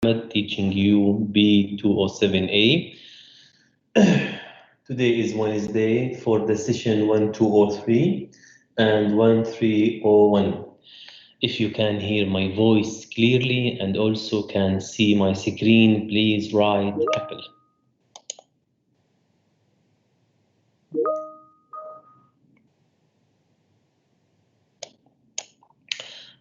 teaching you B207a. Today is Wednesday for the session 1203 and 1301. If you can hear my voice clearly and also can see my screen, please write Apple.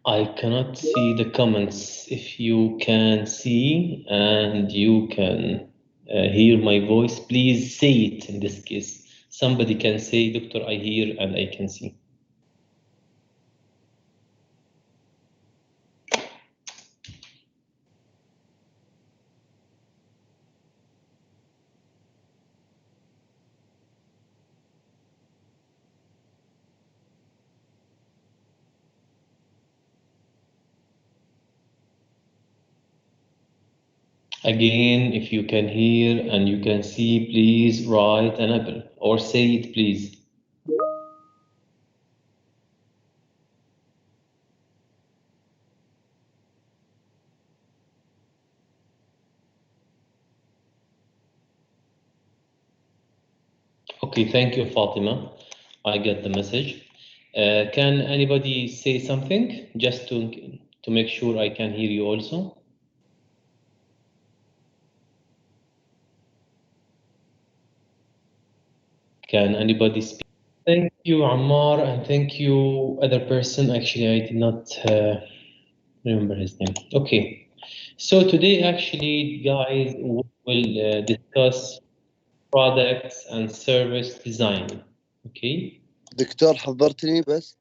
I cannot see the comments. If you can see and you can hear my voice, please say it in this case. Somebody can say, Doctor, I hear and I can see. Again, if you can hear and you can see, please write an apple or say it, please. Okay, thank you, Fatima. I get the message. Can anybody say something just to make sure I can hear you also? Can anybody speak? Thank you, Ammar, and thank you, other person. Actually, I did not remember his name. Okay, so today, actually, guys, we will discuss products and service design. Okay. دكتور حضرتني بس.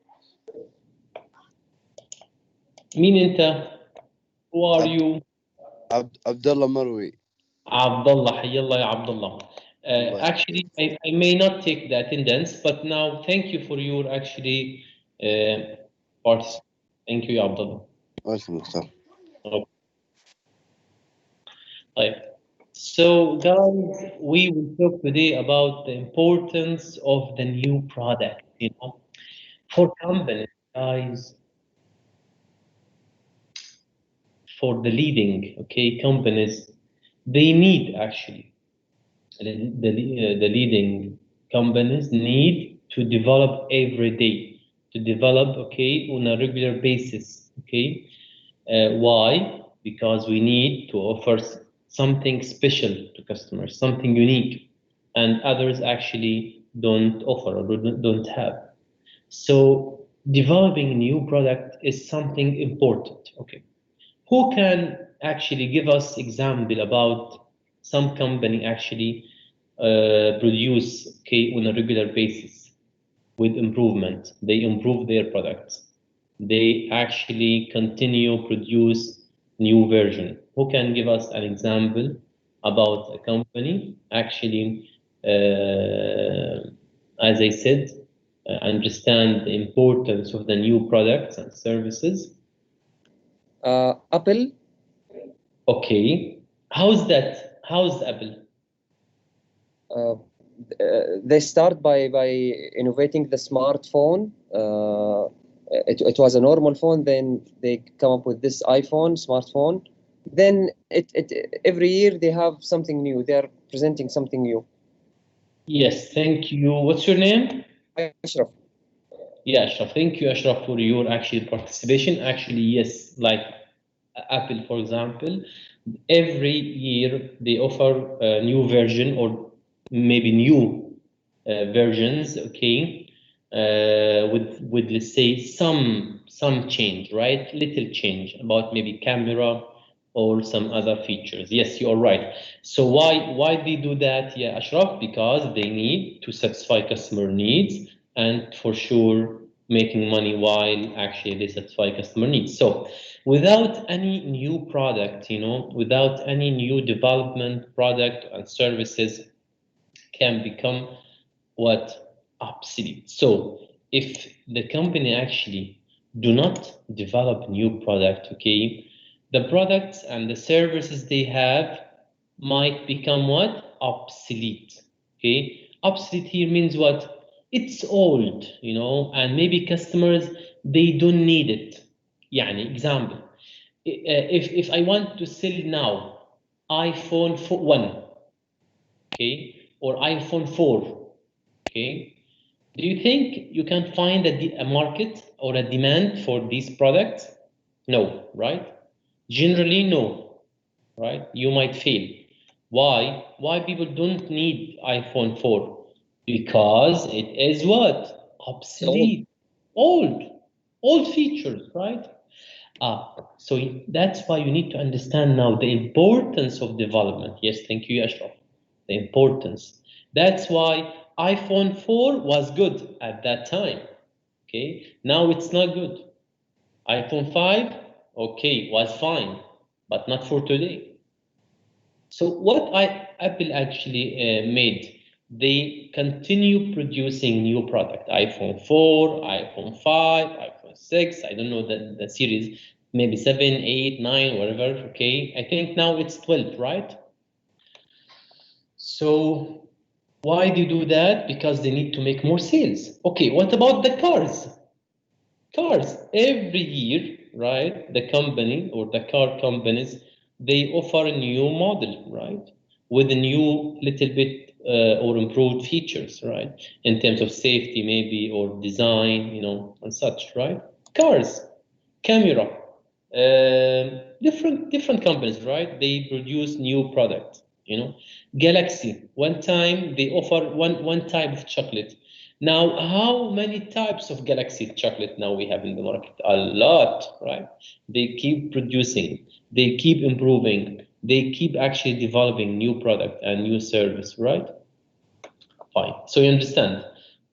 مين أنت؟ Who are you? عبد الله مروي. عبد الله, حي الله يا عبد الله. Actually, I may not take the attendance, but now thank you for your actually participation. Thank you, عبد الله. welcome, دكتور. طيب. So, guys, we will talk today about the importance of the new product. You know, for companies, guys, for the leading companies, they need actually the leading companies need to develop every day, to develop on a regular basis. Why? Because we need to offer something special to customers, something unique, and others actually don't offer or don't have. So developing new product is something important. Who can actually give us example about some company actually produce on a regular basis with improvement? They improve their products. They actually continue produce new version. Who can give us an example about a company actually, as I said, understand the importance of the new products and services? Apple. Okay. How's that? How's Apple? They start by innovating the smartphone. It was a normal phone, then they come up with this smartphone. Then every year they have something new. They are presenting something new. Yes, thank you. What's your name? Ashraf. Yeah, Ashraf. Thank you, Ashraf, for your actual participation. Actually, yes, like Apple, for example, every year they offer a new version or maybe new versions, with let's say some change, right? Little change about maybe camera or some other features. Yes, you're right. So why they do that? Yeah, Ashraf, because they need to satisfy customer needs and for sure making money while actually they satisfy customer needs. So without any new product, without any new development, product and services can become obsolete. So if the company actually do not develop new product, the products and the services they have might become obsolete. Obsolete here means what? It's old, and maybe customers, they don't need it. يعني example, if I want to sell now iPhone 1, okay, or iPhone 4, okay, do you think you can find a market or a demand for these products? No, right? Generally, no, right? You might fail. Why? Why people don't need iPhone 4? Because it is what? Obsolete, old features, right? So that's why you need to understand now the importance of development. Yes, thank you, Ashraf. The importance. That's why iPhone 4 was good at that time. Okay, now it's not good. iPhone 5, okay, was fine, but not for today. So what Apple actually made, they continue producing new product. iPhone 4, iPhone 5, iPhone 6, I don't know the series, maybe 7, 8, 9, whatever, okay? I think now it's 12, right? So why they do that? Because they need to make more sales. Okay, what about the cars? Cars, every year, right? The company or the car companies, they offer a new model, right? With a new little bit or improved features, right? In terms of safety, maybe, or design, and such, right? Cars, camera, different companies, right? They produce new product. Galaxy, one time they offer one type of chocolate. Now, how many types of Galaxy chocolate now we have in the market? A lot, right? They keep producing, they keep improving, they keep actually developing new product and new service, right? Fine. So you understand,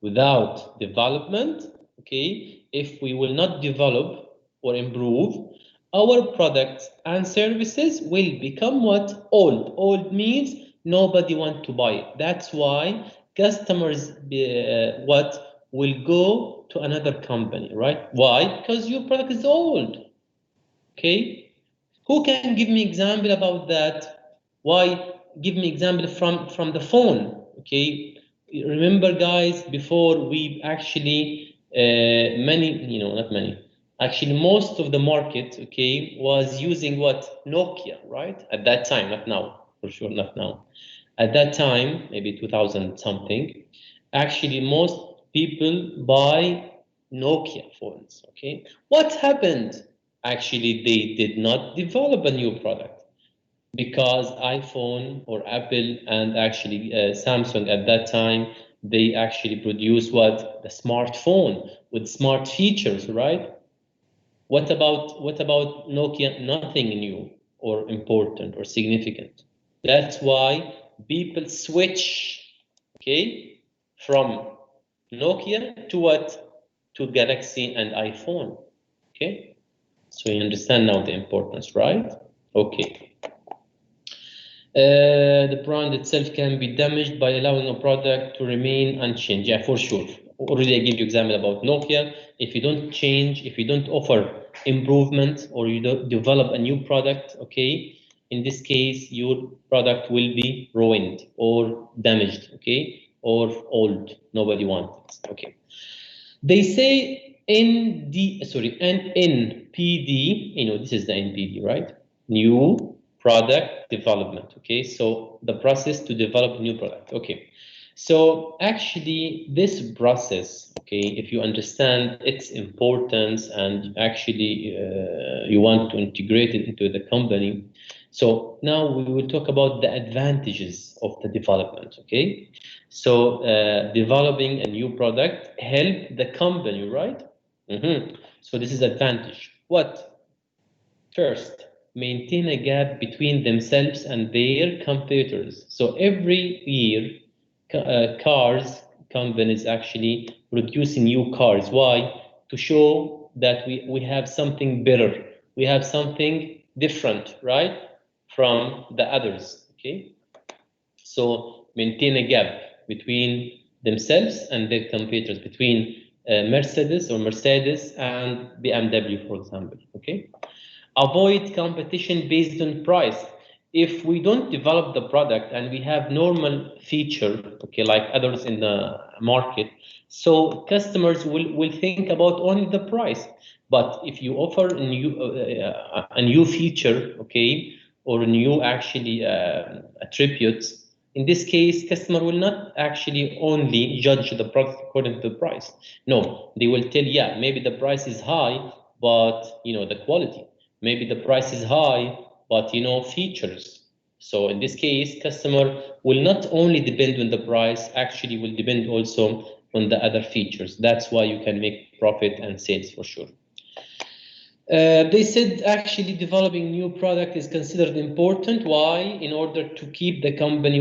without development, okay, if we will not develop or improve, our products and services will become what? Old. Old means nobody want to buy it. That's why customers what will go to another company, right? Why? Because your product is old. Okay. Who can give me example about that? Why? Give me example from the phone. Okay. Remember, guys, before we actually many, not many. Actually, most of the market, okay, was using what? Nokia, right? At that time, not now, for sure, not now. At that time, maybe 2000 something. Actually, most people buy Nokia phones. Okay. What happened? Actually, they did not develop a new product because iPhone or Apple and actually Samsung at that time, they actually produced what? The smartphone with smart features, right? What about Nokia? Nothing new or important or significant. That's why people switch, okay, from Nokia to what? To Galaxy and iPhone. Okay. So you understand now the importance, right? Okay. The brand itself can be damaged by allowing a product to remain unchanged. Yeah, for sure. Already I gave you example about Nokia. If you don't change, if you don't offer improvement or you don't develop a new product, okay, in this case, your product will be ruined or damaged, okay, or old. Nobody wants it, okay. They say NPD, this is the NPD, right? New product development, okay? So the process to develop a new product, okay. So actually this process, okay, if you understand its importance and actually you want to integrate it into the company, so now we will talk about the advantages of the development, okay? So developing a new product help the company, right? So this is advantage. What? First, maintain a gap between themselves and their competitors. So every year, cars companies actually producing new cars. Why? To show that we have something better. We have something different, right? From the others, okay? So maintain a gap between themselves and their competitors, between Mercedes and BMW, for example, okay? Avoid competition based on price. If we don't develop the product and we have normal feature, okay, like others in the market, So customers will think about only the price. But if you offer a new feature, okay, or a new actually attributes, in this case, customer will not actually only judge the product according to the price. No, they will tell, yeah, maybe the price is high, but the quality. Maybe the price is high, but features. So in this case, customer will not only depend on the price, actually will depend also on the other features. That's why you can make profit and sales for sure. They said actually developing new product is considered important. Why? In order to keep the company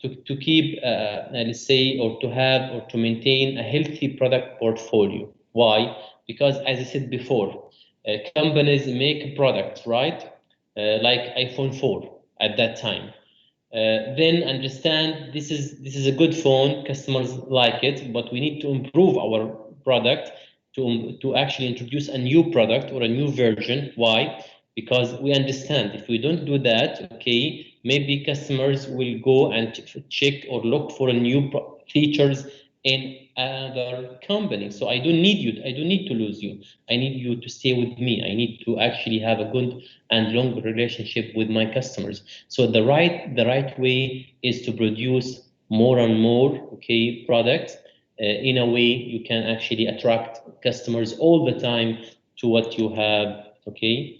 to keep let's say, or to have or to maintain a healthy product portfolio. Why? Because as I said before, companies make products, right? Like iPhone 4 at that time. Then understand this is a good phone, customers like it, but we need to improve our product to actually introduce a new product or a new version. Why? Because we understand if we don't do that, okay, maybe customers will go and check or look for a new features in other company. So I don't need you. I don't need to lose you. I need you to stay with me. I need to actually have a good and long relationship with my customers. So the right way is to produce more and more, okay, products. In a way, you can actually attract customers all the time to what you have, okay,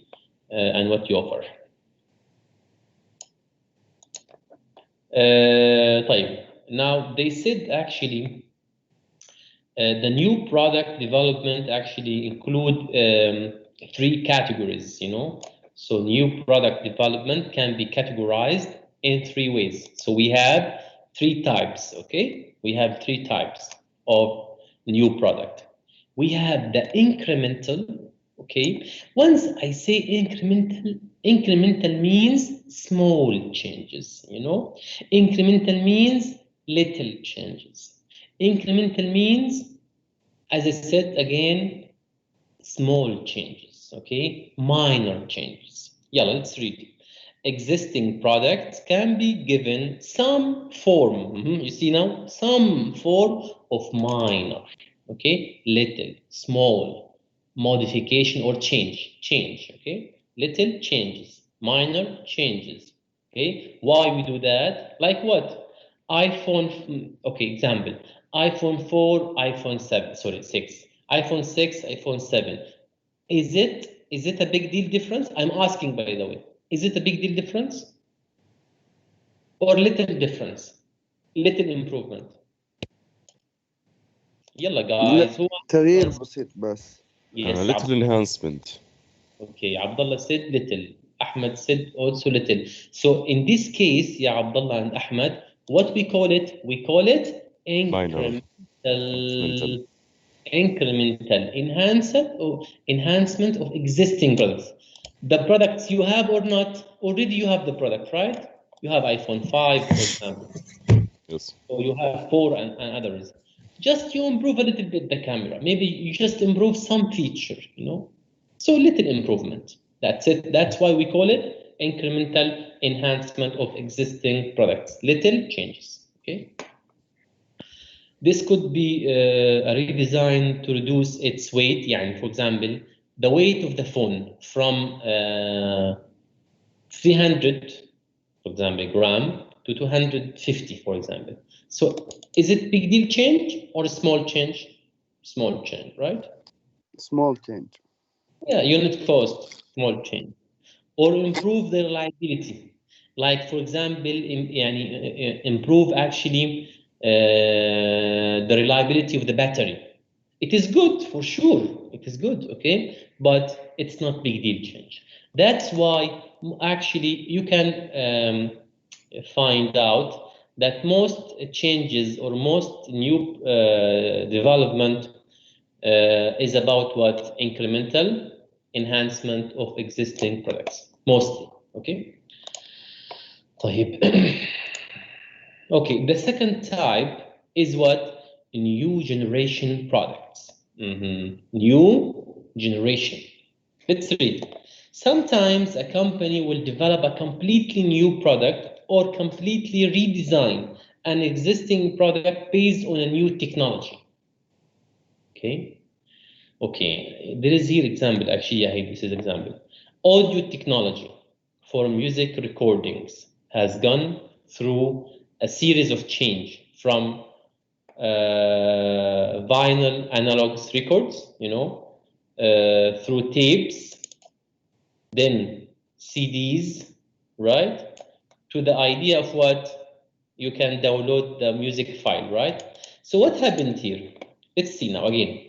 and what you offer. طيب. Now they said actually the new product development actually include 3 categories, So new product development can be categorized in 3 ways. So we have 3 types, okay? We have 3 types of new product. We have the incremental, okay? Once I say incremental means small changes, Incremental means little changes. Incremental means, as I said again, small changes, okay? Minor changes. Yeah, let's read it. Existing products can be given some form, you see now, some form of minor, okay? Little, small, modification or change, okay? Little changes, minor changes, okay? Why we do that? Like what? iPhone, okay, example, iPhone 4, iPhone 7, sorry, 6, iPhone 6, iPhone 7. Is it a big deal difference? I'm asking, by the way. Is it a big deal difference? Or little difference? Little improvement? يلا guys. Who تغيير بسيط بس. Yes, little enhancement. Okay, Abdullah said little. Ahmed said also little. So in this case, ya Abdullah and Ahmed, what we call it? We call it incremental enhancement of existing products. The products you have or not, already you have the product, right? You have iPhone 5, for example. Yes. Or you have 4 and others. Just you improve a little bit the camera. Maybe you just improve some feature, So little improvement. That's it. That's why we call it incremental enhancement of existing products. Little changes, okay? This could be a redesign to reduce its weight. For example, the weight of the phone from 300, for example, gram to 250, for example. So is it big deal change or a small change? Small change, right? Small change. Yeah, unit cost, small change. Or improve the reliability. Like, for example, improve actually the reliability of the battery. It is good, for sure. It is good, okay? But it's not big deal change. That's why actually you can find out that most changes or most new development is about what? Incremental enhancement of existing products, mostly, okay? طيب. Okay, the second type is what? New generation products. New generation. Let's read. Sometimes a company will develop a completely new product or completely redesign an existing product based on a new technology. Okay. Okay. There is here example. Actually, yeah, this is example. Audio technology for music recordings has gone through a series of change from vinyl analog records, through tapes, then CDs, right? To the idea of what you can download the music file, right? So what happened here? Let's see now again.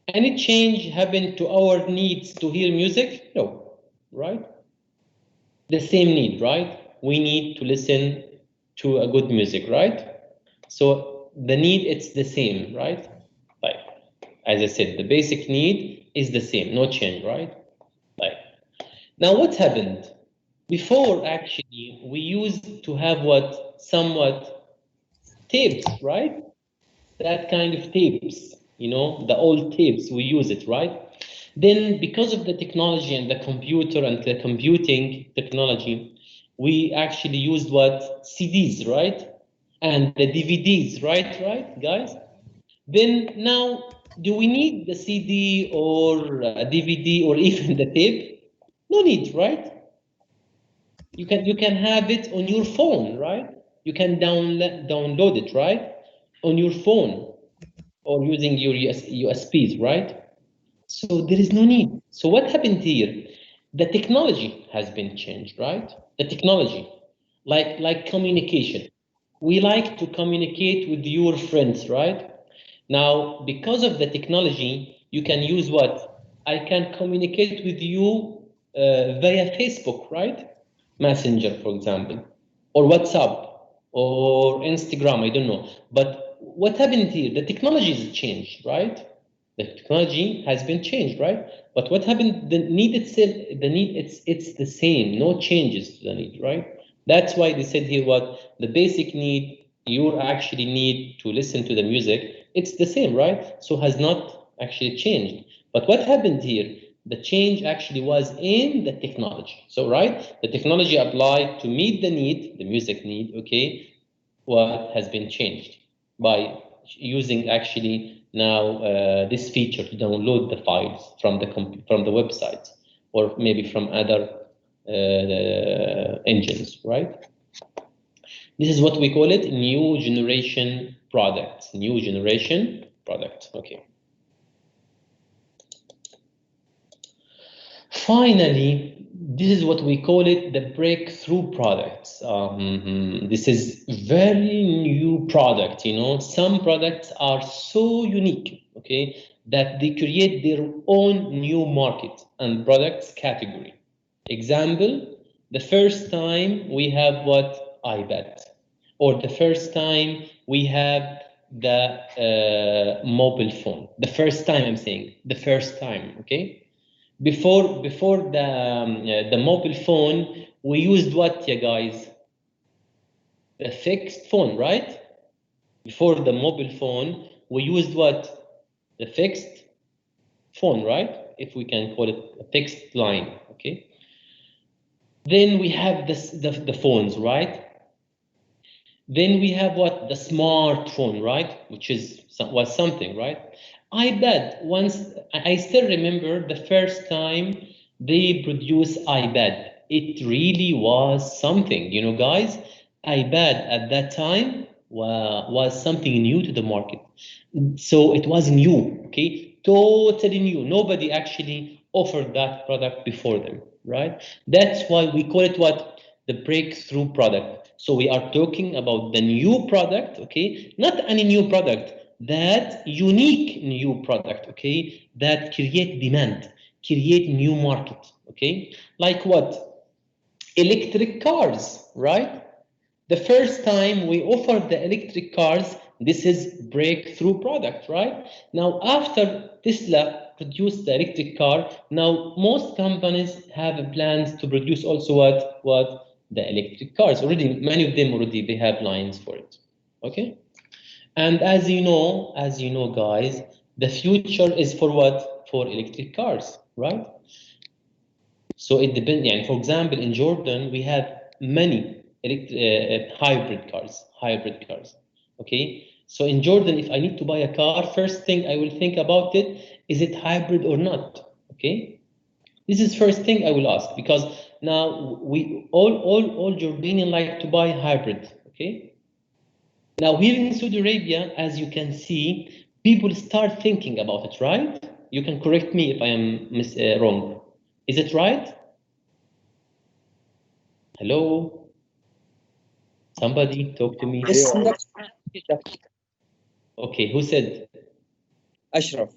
Any change happened to our needs to hear music? No, right? The same need, right? We need to listen to a good music, right? So the need, it's the same, right? Like, as I said, the basic need is the same, no change, right? Like, now what happened? Before, actually, we used to have what somewhat tapes, right? That kind of tapes, the old tapes, we use it, right? Then because of the technology and the computer and the computing technology, we actually used what? CDs, right? And the DVDs, right, guys? Then now, do we need the CD or DVD or even the tape? No need, right? You can have it on your phone, right? You can download it, right? On your phone or using your USBs, right? So there is no need. So what happened here? The technology has been changed, right? The technology, like communication. We like to communicate with your friends, right? Now, because of the technology, you can use what? I can communicate with you via Facebook, right? Messenger, for example, or WhatsApp, or Instagram, I don't know. But what happened here? The technology has changed, right? The technology has been changed, right? But what happened? The need itself, it's the same. No changes to the need, right? That's why they said here what the basic need you actually need to listen to the music. It's the same, right? So has not actually changed. But what happened here? The change actually was in the technology. So, right, the technology applied to meet the need, the music need, okay, what has been changed by using actually now this feature to download the files from the websites or maybe from other engines, right? This is what we call it new generation product. New generation product. Okay. Finally, this is what we call it the breakthrough products. This is very new product. Some products are so unique, okay, that they create their own new market and products category. Example, the first time we have what? iPad, or the first time we have the mobile phone. The first time, I'm saying, the first time, okay? Before the mobile phone, we used what, you guys? A fixed phone, right? Before the mobile phone, we used what? The fixed phone, right? If we can call it a fixed line, okay? Then we have the phones, right? Then we have what? The smartphone, right? Which was something, right? iPad, once, I still remember the first time they produced iPad. It really was something, guys. iPad at that time was something new to the market. So it was new, okay? Totally new. Nobody actually offered that product before them, right? That's why we call it what? The breakthrough product. So we are talking about the new product, okay? Not any new product, that unique new product, okay? That create demand, create new market, okay? Like what? Electric cars, right? The first time we offered the electric cars, this is breakthrough product, right? Now, after Tesla produced the electric car, now most companies have plans to produce also what? The electric cars. Already, many of them already, they have lines for it, okay? And as you know, guys, the future is for what? For electric cars, right? So it depends. Yeah, for example, in Jordan, we have many hybrid cars. Okay, So in Jordan, if I need to buy a car, first thing I will think about it, is it hybrid or not? Okay, this is first thing I will ask, because now we all Jordanian like to buy hybrid. Okay, now here in Saudi Arabia, as you can see, people start thinking about it, right? You can correct me if I am wrong. Is it right? Hello? Somebody talk to me. Yes, Yeah. Okay, who said? Ashraf.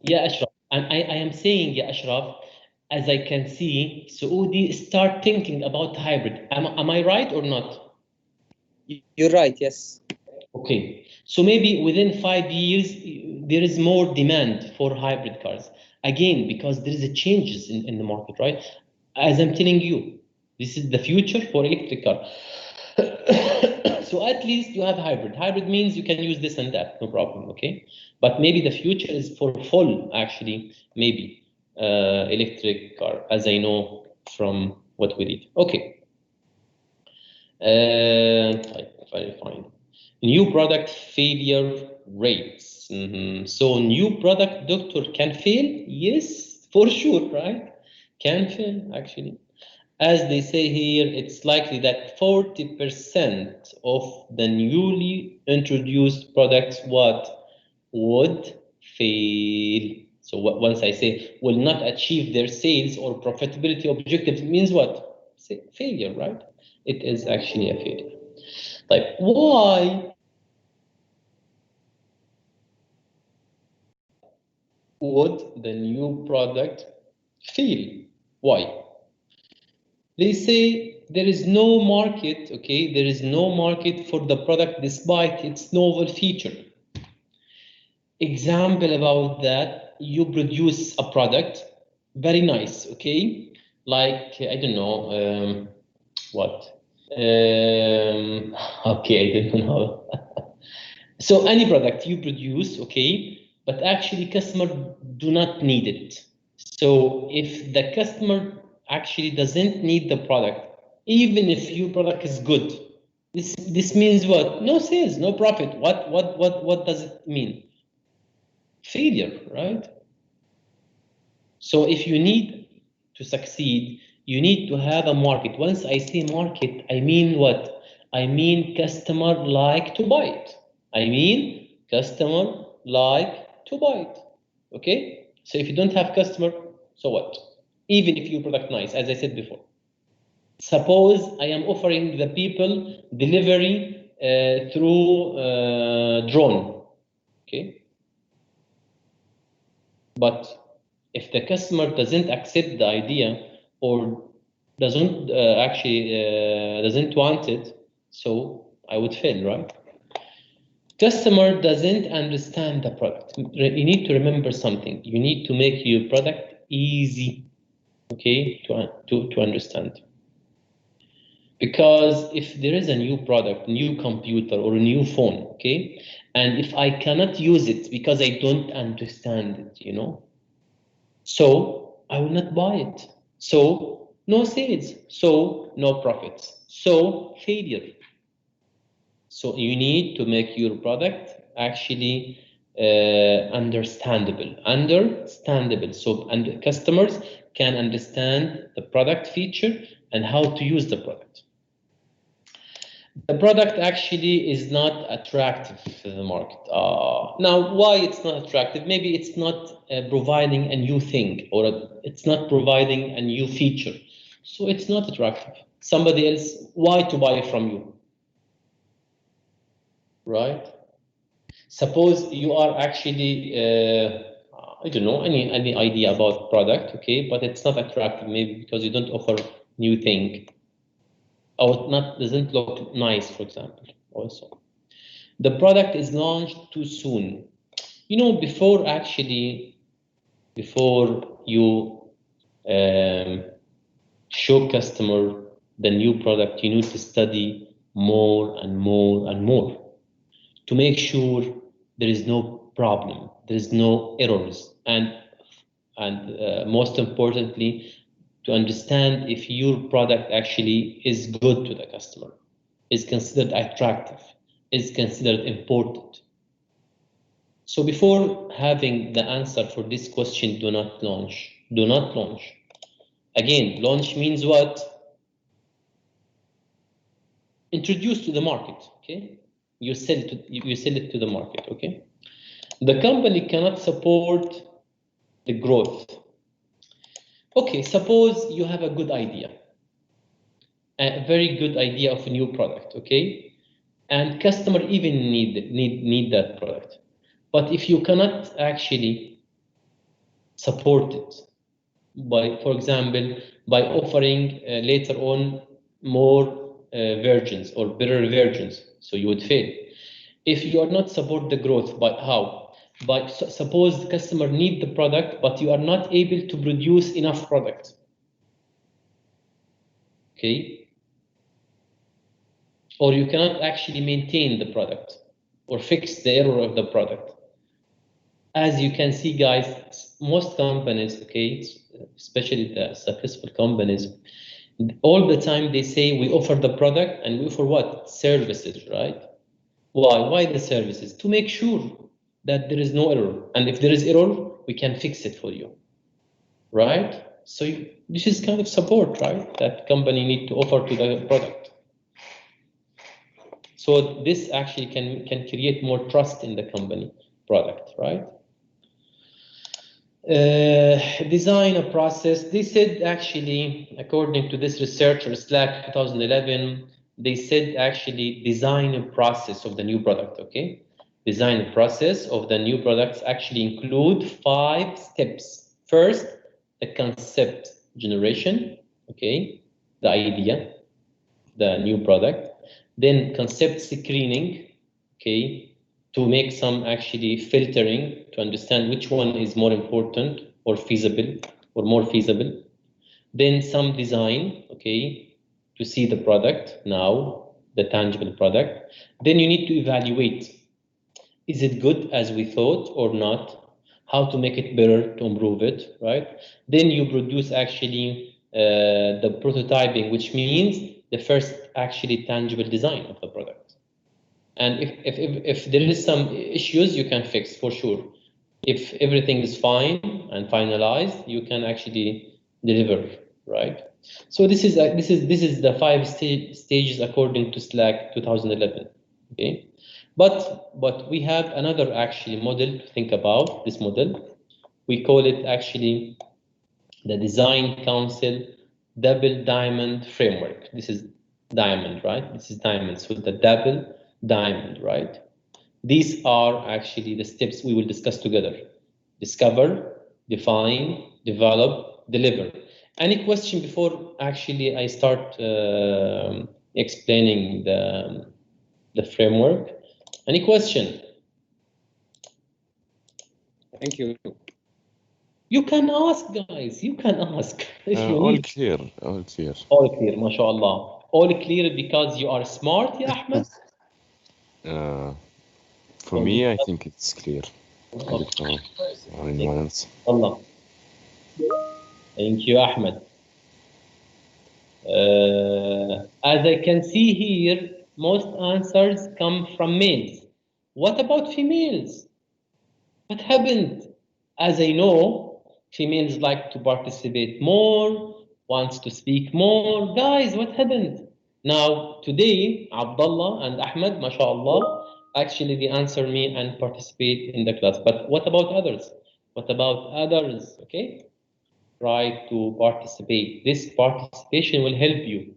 Yeah, Ashraf. And I am saying, yeah, Ashraf, as I can see, Saudi start thinking about hybrid. Am I right or not? You're right, yes. Okay, so maybe within 5 years, there is more demand for hybrid cars. Again, because there is a changes in the market, right? As I'm telling you, this is the future for electric car. So at least you have hybrid. Hybrid means you can use this and that, no problem, okay? But maybe the future is for full, actually, maybe electric car, as I know from what we did. Okay. Very fine. New product failure rates. So new product, doctor, can fail? Yes, for sure, right? Can fail, actually. As they say here, it's likely that 40% of the newly introduced products would fail. So once I say will not achieve their sales or profitability objectives, it means what? Say failure, right? It is actually a failure. Like, why would the new product fail? Why? They say there is no market, okay? There is no market for the product despite its novel feature. Example about that, you produce a product, very nice, okay? Like, I don't know, what? Okay, I don't know. So any product you produce, okay, but actually customer do not need it. So if the customer actually doesn't need the product, even if your product is good, this means what? No sales, no profit. What does it mean? Failure, right? So if you need to succeed, you need to have a market. Once I say market, I mean what? I mean customer like to buy it. I mean customer like to buy it. Okay? So if you don't have customer, so what? Even if your product nice, as I said before. Suppose I am offering the people delivery through drone. Okay? But if the customer doesn't accept the idea or doesn't doesn't want it, so I would fail, right? Customer doesn't understand the product. You need to remember something. You need to make your product easy, okay, to understand. Because if there is a new product, new computer or a new phone, okay, and if I cannot use it because I don't understand it, you know, so I will not buy it. So no sales, so no profits, so failure. So you need to make your product actually understandable. So and customers can understand the product feature and how to use the product. The product actually is not attractive to the market. Now, why it's not attractive? Maybe it's not providing a new thing, or it's not providing a new feature. So it's not attractive. Somebody else, why to buy from you? Right? Suppose you are actually, I don't know, any idea about product, okay, but it's not attractive, maybe because you don't offer new thing, or not doesn't look nice, for example, also. The product is launched too soon. You know, before you show customer the new product, you need to study more and more and more to make sure there is no problem, there is no errors, and most importantly, to understand if your product actually is good to the customer, is considered attractive. is considered important. So before having the answer for this question, do not launch. Do not launch. Again, launch means what? Introduce to the market, okay? You sell it to the market, okay? The company cannot support the growth. Okay, suppose you have a good idea, a very good idea of a new product, okay? And customer even need that product. But if you cannot actually support it by, for example, by offering later on more versions or better versions, so you would fail. If you are not support the growth, by how? By suppose the customer need the product, but you are not able to produce enough product. Okay? Or you cannot actually maintain the product or fix the error of the product. As you can see, guys, most companies, okay, especially the successful companies, all the time they say we offer the product and we offer what? Services, right? Why? Why the services? To make sure that there is no error. And if there is error, we can fix it for you, right? So this is kind of support, right? That company need to offer to the product. So this actually can create more trust in the company product, right? Design a process. They said actually, according to this researcher, Slack 2011, they said actually design a process of the new product, okay? Design a process of the new products actually include 5 steps. First, the concept generation, okay? The idea, the new product. Then concept screening, okay? To make some actually filtering to understand which one is more important or feasible or more feasible. Then some design, okay, to see the product now, the tangible product. Then you need to evaluate, is it good as we thought or not? How to make it better, to improve it, right? Then you produce actually the prototyping, which means the first actually tangible design of the product. And if there is some issues, you can fix for sure. If everything is fine and finalized, you can actually deliver, right? So this is the 5 stages according to Slack 2011. Okay, but we have another actually model to think about. This model, we call it actually the Design Council Double Diamond Framework. This is diamond, right? This is diamond. So the double diamond, right? These are actually the steps we will discuss together. Discover, define, develop, deliver. Any question before actually I start explaining the framework? Any question? Thank you. You can ask, guys. You can ask if you all need. clear, all clear. All clear, mashallah. All clear because you are smart, ya Ahmed? For me, I think it's clear. I don't know anyone else. Allah. Thank you, Ahmed. As I can see here, most answers come from males. What about females? What happened? As I know, females like to participate more, wants to speak more. Guys, what happened? Now, today, Abdullah and Ahmed, mashallah, actually they answer me and participate in the class. But what about others? What about others? Okay? Try to participate. This participation will help you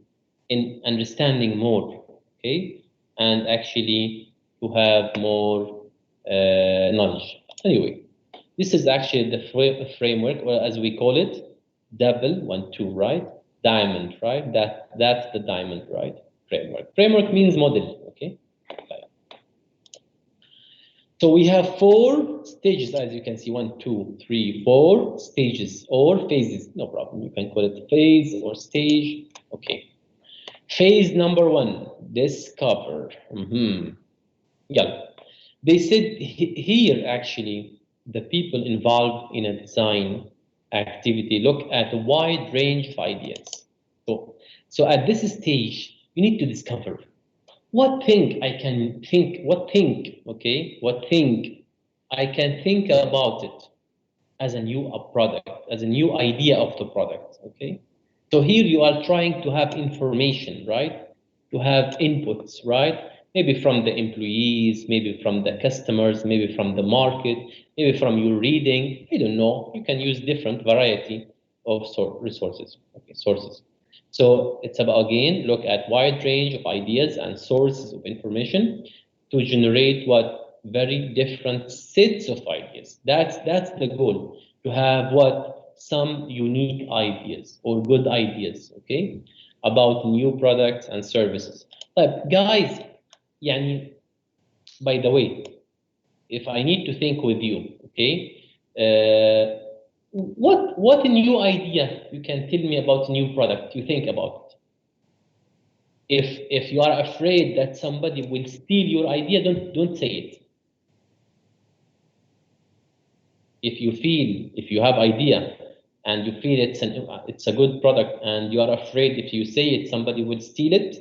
in understanding more, okay? And actually to have more knowledge. Anyway, this is actually the framework, or as we call it, double, 1, 2, right? Diamond, right? That's the diamond, right? Framework. Framework means model, okay? So we have 4 stages, as you can see, 1, 2, 3, 4 stages or phases. No problem. You can call it phase or stage. Okay. Phase number 1, discover. Yeah. They said here actually the people involved in a design activity look at a wide range of ideas. So at this stage, you need to discover. what thing I can think, okay, what thing I can think about it as a new product, as a new idea of the product, okay? So here you are trying to have information, right? To have inputs, right? Maybe from the employees, maybe from the customers, maybe from the market, maybe from your reading. I don't know. You can use different variety of resources, okay, sources. So it's about, again, look at wide range of ideas and sources of information to generate what very different sets of ideas. That's the goal, to have what some unique ideas or good ideas, okay, about new products and services. But guys, يعني, by the way, if I need to think with you, okay, what a new idea you can tell me about a new product you think about it? If you are afraid that somebody will steal your idea, don't say it. If you have idea and you feel it's a good product and you are afraid if you say it somebody will steal it,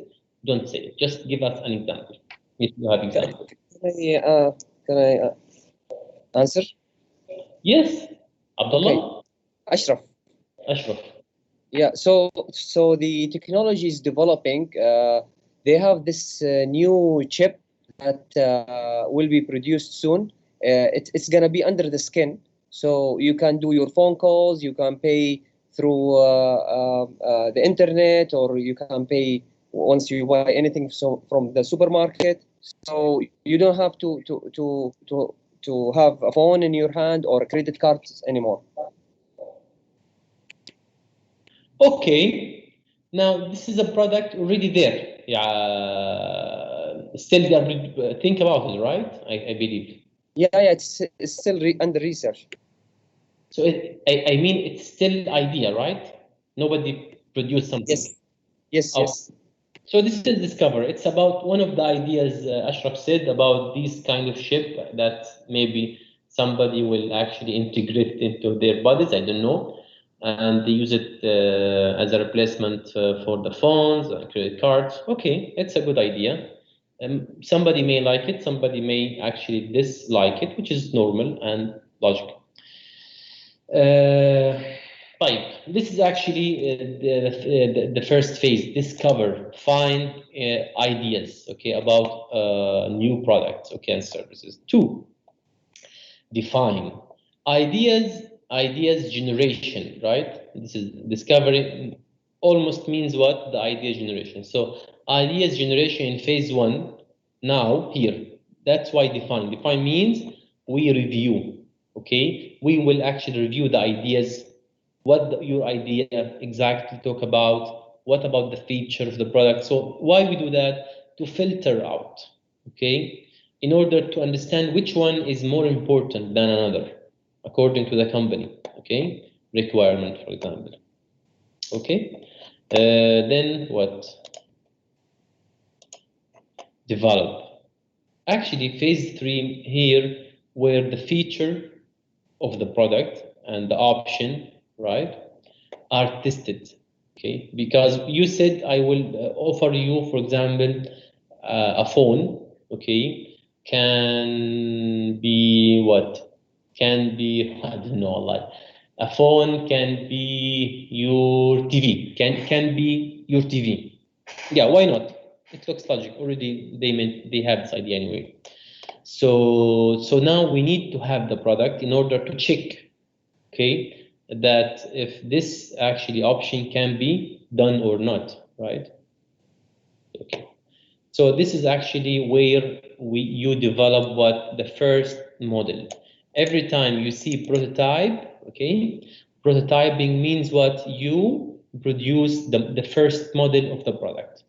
don't say it. Just give us an example if you have example. Can I answer? Yes, Abdullah. Ashraf. Ashraf. Yeah, so the technology is developing. They have this new chip that will be produced soon. It's gonna be under the skin, so you can do your phone calls, you can pay through the internet, or you can pay once you buy anything from the supermarket. So you don't have to have a phone in your hand or credit cards anymore. Okay, now this is a product already there. Yeah, still they are think about it, right? I believe. Yeah, it's still under research. So I mean, it's still idea, right? Nobody produced something. Yes. So this is Discover. It's about one of the ideas Ashraf said about this kind of chip that maybe somebody will actually integrate into their bodies. I don't know. And they use it as a replacement for the phones and credit cards. Okay, it's a good idea. Somebody may like it, somebody may actually dislike it, which is normal and logical. Right. This is actually the first phase, discover, find ideas, okay, about new products, okay, and services. 2, define. Ideas generation, right? This is discovery almost means what? The idea generation. So ideas generation in phase 1, now here. That's why define. Define means we review, okay? We will actually review the ideas, what your idea exactly talk about, what about the feature of the product. So why we do that? To filter out, okay? In order to understand which one is more important than another, according to the company, okay? Requirement, for example. Okay? Then what? Develop. Actually, phase 3 here, where the feature of the product and the option, right, are tested, okay? Because you said I will offer you, for example, a phone, okay, can be what? Can be, I don't know, like a phone can be your TV, can be your TV. Yeah, why not? It looks logic. Already they have this idea anyway. So now we need to have the product in order to check, okay, that if this actually option can be done or not, right? Okay. So this is actually where you develop what? The first model. Every time you see prototype, okay, prototyping means what? You produce the first model of the product,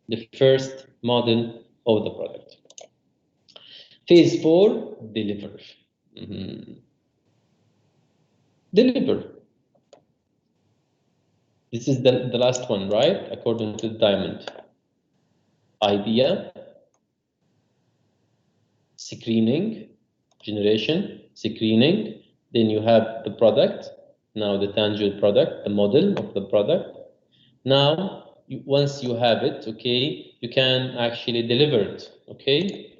the first model of the product. Phase 4, deliver. Deliver. This is the last one, right? According to the diamond. Idea, screening, generation, screening. Then you have the product. Now the tangible product, the model of the product. Now once you have it, okay, you can actually deliver it, okay,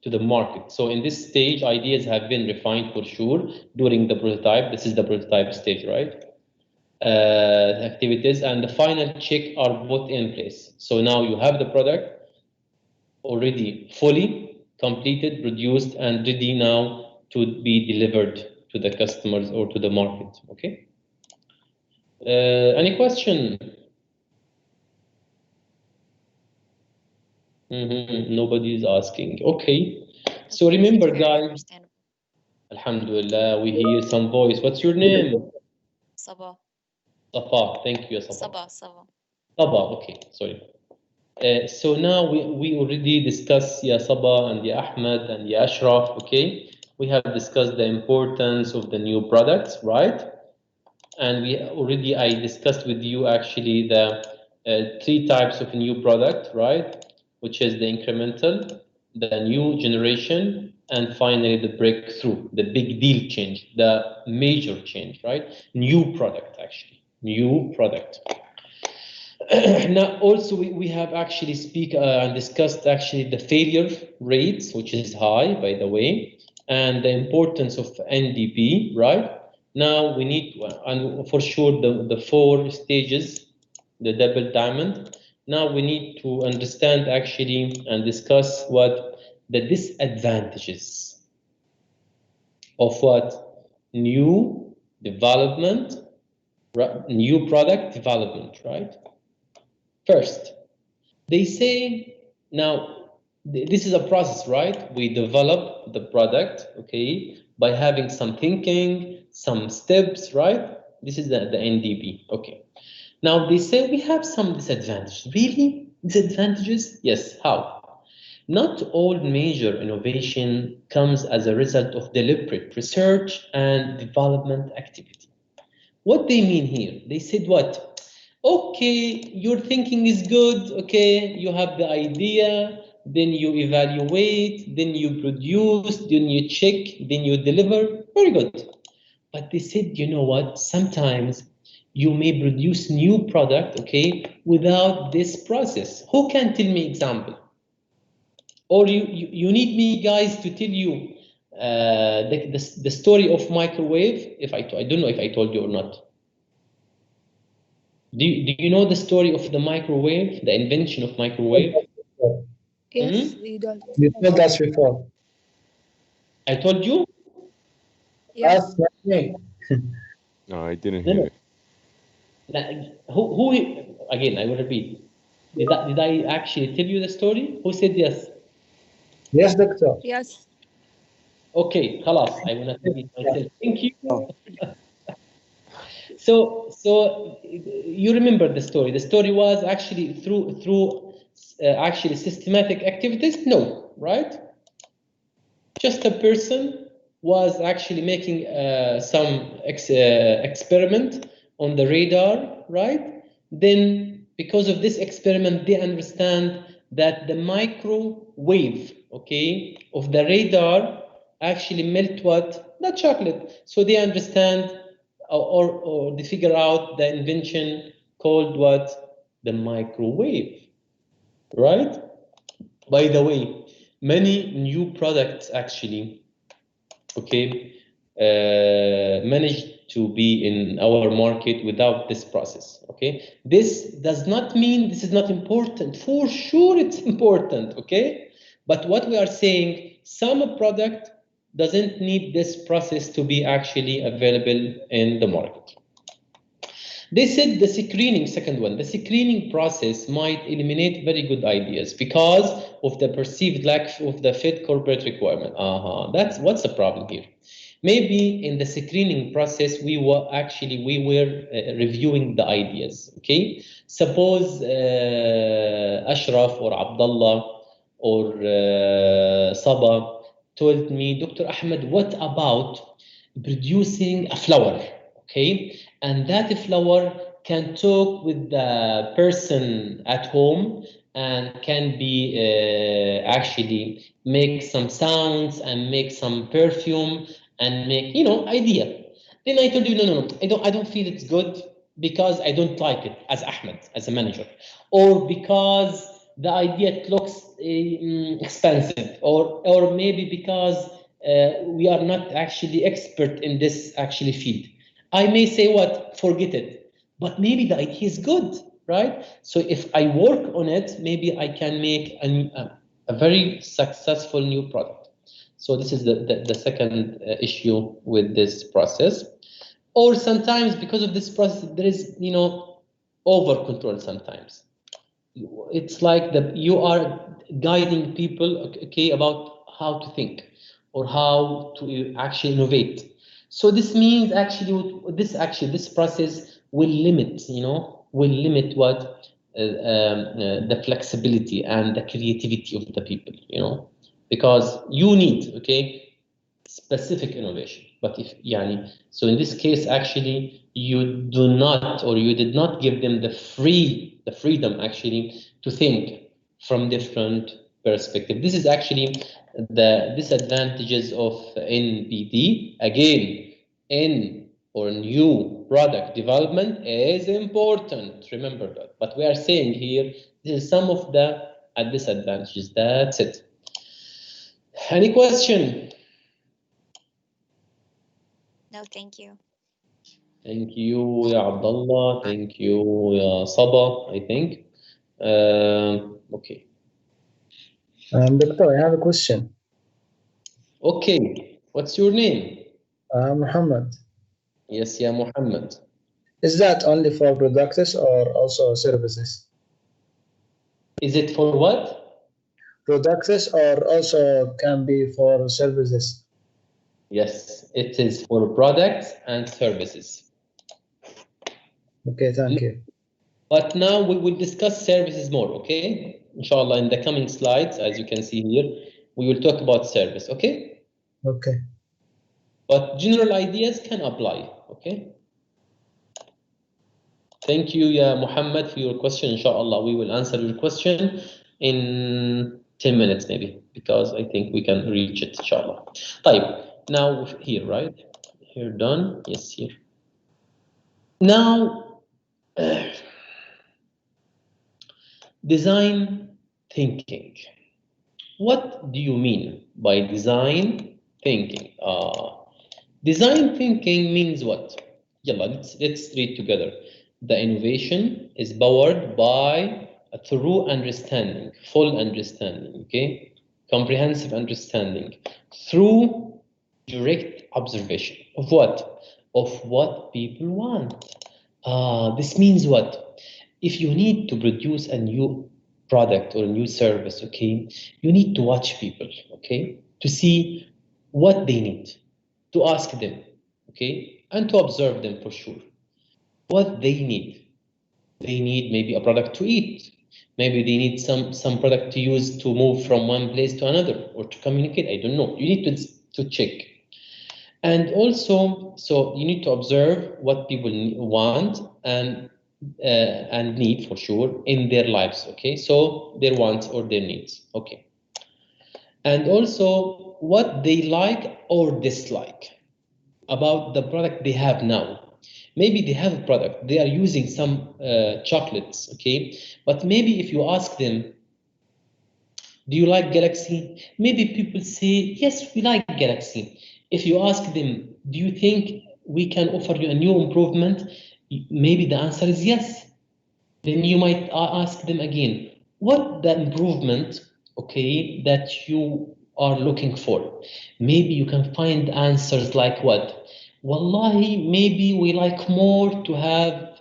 to the market. So in this stage, ideas have been refined for sure during the prototype. This is the prototype stage, right? Activities and the final check are both in place. So now you have the product already fully completed, produced, and ready now to be delivered to the customers or to the market. Okay. Any question? Nobody is asking. Okay. So remember, guys. Alhamdulillah, we hear some voice. What's your name? Sabah. Safa. Thank you, Safa. Sabah. Saba. Okay. Sorry. So now we already discussed Ya Saba and Ya Ahmed and Ya Ashraf, okay? We have discussed the importance of the new products, right? And I discussed with you actually the 3 types of new product, right? Which is the incremental, the new generation, and finally the breakthrough, the big deal change, the major change, right? New product, actually, new product. Now, also, we have actually and discussed actually the failure rates, which is high, by the way, and the importance of NDP, right? Now we need, and for sure, the 4 stages, the double diamond. Now we need to understand actually and discuss what the disadvantages of what new development, new product development, right? First, they say, now, this is a process, right? We develop the product, okay, by having some thinking, some steps, right? This is the NDP, okay. Now, they say we have some disadvantages. Really? Disadvantages? Yes, how? Not all major innovation comes as a result of deliberate research and development activity. What they mean here? They said what? Okay, your thinking is good, okay, you have the idea, then you evaluate, then you produce, then you check, then you deliver, very good. But they said, you know what, sometimes you may produce new product, okay, without this process. Who can tell me example? Or you need me, guys, to tell you the story of microwave, if I don't know if I told you or not. Do you know the story of the microwave, the invention of microwave? Yes, we don't. You told us before. I told you? Yes, me. No, I didn't No, hear no. it. Who again, I will repeat. Did I actually tell you the story? Who said yes? Yes, doctor. Yes. Okay, خلاص, I will not repeat myself. Thank you. Oh. So you remember the story. The story was actually through actually systematic activities? No, right? Just a person was actually making some experiment on the radar, right? Then, because of this experiment, they understand that the microwave, okay, of the radar actually melt what? Not chocolate. So they understand or they figure out the invention called what? The microwave, right? By the way, many new products actually, okay, managed to be in our market without this process, okay? This does not mean this is not important. For sure it's important, okay? But what we are saying, some product doesn't need this process to be actually available in the market. They said the screening, second one, the screening process might eliminate very good ideas because of the perceived lack of the fit corporate requirement. That's what's the problem here. Maybe in the screening process, we were reviewing the ideas, okay? Suppose Ashraf or Abdullah or Saba told me, Dr. Ahmed, what about producing a flower, okay? And that flower can talk with the person at home and can be actually make some sounds and make some perfume and make, idea. Then I told you, no, I don't feel it's good. because I don't like it as Ahmed, as a manager, or because the idea looks expensive, or maybe because we are not actually expert in this actually field. I may say what, forget it, but maybe the idea is good, right? So if I work on it, maybe I can make a very successful new product. So this is the second issue with this process. Or sometimes because of this process, there is, you know, over control sometimes. It's like you are guiding people, okay, about how to think or how to actually innovate. So this means actually this process will limit, you know, will limit what the flexibility and the creativity of the people, you know, because you need, okay, specific innovation. But if yani, so in this case actually you do not, or you did not give them the freedom actually to think from different perspective. This is actually the disadvantages of NPD. Again, in or new product development is important, remember that. But we are saying here this is some of the disadvantages. That's it. Any question? No, thank you. Thank you, ya Abdullah. Thank you, ya Saba, I think. Okay. Doctor, I have a question. Okay. What's your name? Muhammad, Yes, ya Muhammad. is that only for products or also services? Is it for what? Products or also can be for services? Yes, it is for products and services. Okay, thank you. But now we will discuss services more, okay? Inshallah, in the coming slides, as you can see here, we will talk about service, okay? Okay. But general ideas can apply, okay? Thank you, ya Muhammad, for your question. Inshallah, we will answer your question in 10 minutes maybe, because I think we can reach it, inshallah. طيب, now here, right? Here done, yes, here. Now, design thinking. What do you mean by design thinking? Design thinking means what? Yalla, let's read together. The innovation is powered by a thorough understanding, full understanding, okay? Comprehensive understanding through direct observation of what? Of what people want. This means what? If you need to produce a new product or a new service, okay, you need to watch people, okay, to see what they need, to ask them, okay, and to observe them for sure. What they need. They need maybe a product to eat. Maybe they need some product to use to move from one place to another or to communicate. I don't know. You need to check. And also, so you need to observe what people want and need for sure in their lives, okay? So their wants or their needs, okay? And also what they like or dislike about the product they have now. Maybe they have a product, they are using some chocolates, okay? But maybe if you ask them, do you like Galaxy? Maybe people say, yes, we like Galaxy. If you ask them, do you think we can offer you a new improvement? Maybe the answer is yes. Then you might ask them again, what the improvement, okay, that you are looking for? Maybe you can find answers like what? Wallahi, maybe we like more to have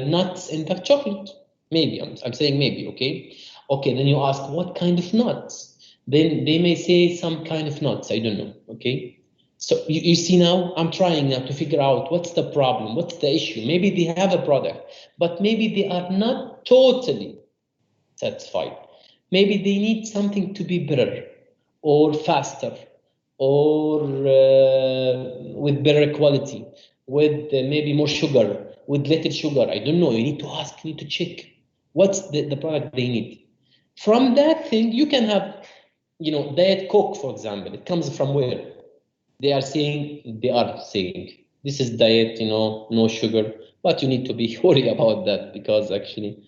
nuts in the chocolate. Maybe, I'm saying maybe, okay? Okay, then you ask, what kind of nuts? Then they may say some kind of nuts, I don't know, okay? So you see now, I'm trying now to figure out what's the problem, what's the issue. Maybe they have a product, but maybe they are not totally satisfied. Maybe they need something to be better or faster or with better quality, with maybe more sugar, with little sugar. I don't know. You need to ask, you need to check what's the product they need. From that thing, you can have, you know, Diet Coke, for example. It comes from where? They are saying this is diet, you know, no sugar, But you need to be worried about that because actually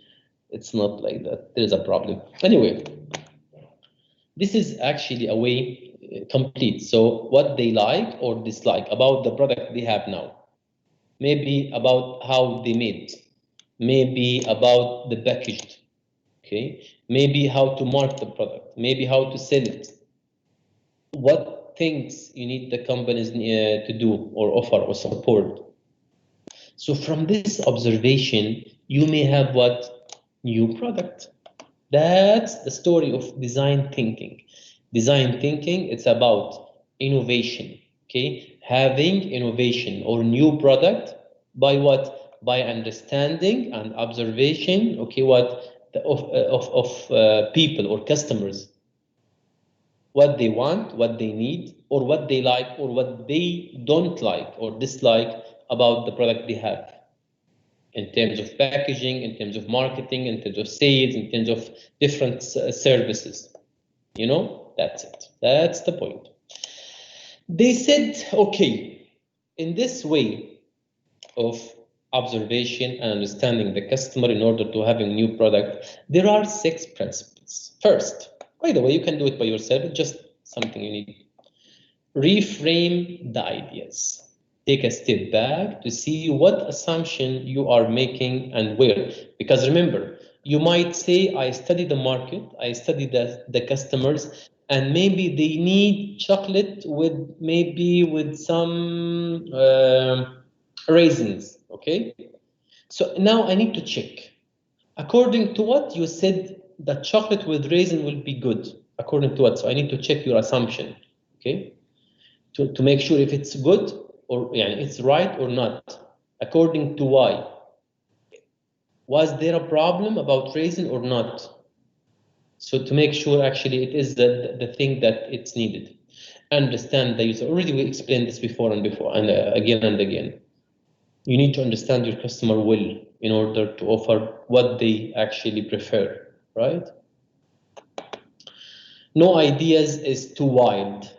it's not like that. There is a problem. Anyway, this is actually a way complete. So what they like or dislike about the product they have now, maybe about how they made, maybe about the packaged, okay, maybe how to market the product, maybe how to sell it, what things you need the companies to do or offer or support. So from this observation, you may have what? New product. That's the story of design thinking. Design thinking, it's about innovation, okay? Having innovation or new product by what? By understanding and observation, okay, what of people or customers, what they want, what they need, or what they like, or what they don't like or dislike about the product they have in terms of packaging, in terms of marketing, in terms of sales, in terms of different services. You know, that's it. That's the point. They said, okay, in this way of observation and understanding the customer in order to have a new product, there are 6 principles. First, by the way, you can do it by yourself, it's just something you need. Reframe the ideas. Take a step back to see what assumption you are making and where. Because remember, you might say, I study the market, I study the customers, and maybe they need chocolate with maybe with some raisins, okay? So now I need to check. According to what you said, that chocolate with raisin will be good. According to what? So I need to check your assumption, okay? To make sure if it's good or it's right or not. According to why? Was there a problem about raisin or not? So to make sure actually it is the thing that it's needed. Understand the user. Already we explained this before and again and again. You need to understand your customer well in order to offer what they actually prefer, right? No ideas is too wild.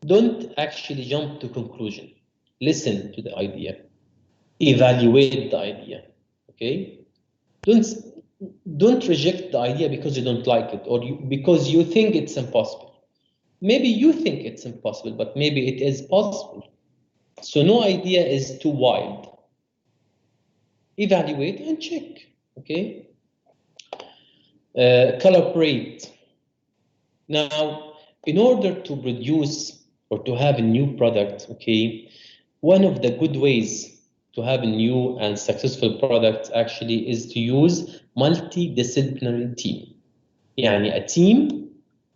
Don't actually jump to conclusion. Listen to the idea. Evaluate the idea. Okay? Don't reject the idea because you don't like it or because you think it's impossible. Maybe you think it's impossible, but maybe it is possible. So no idea is too wild. Evaluate and check. Okay? Collaborate. Now, in order to produce or to have a new product, okay, one of the good ways to have a new and successful product actually is to use multidisciplinary team. Yani a team,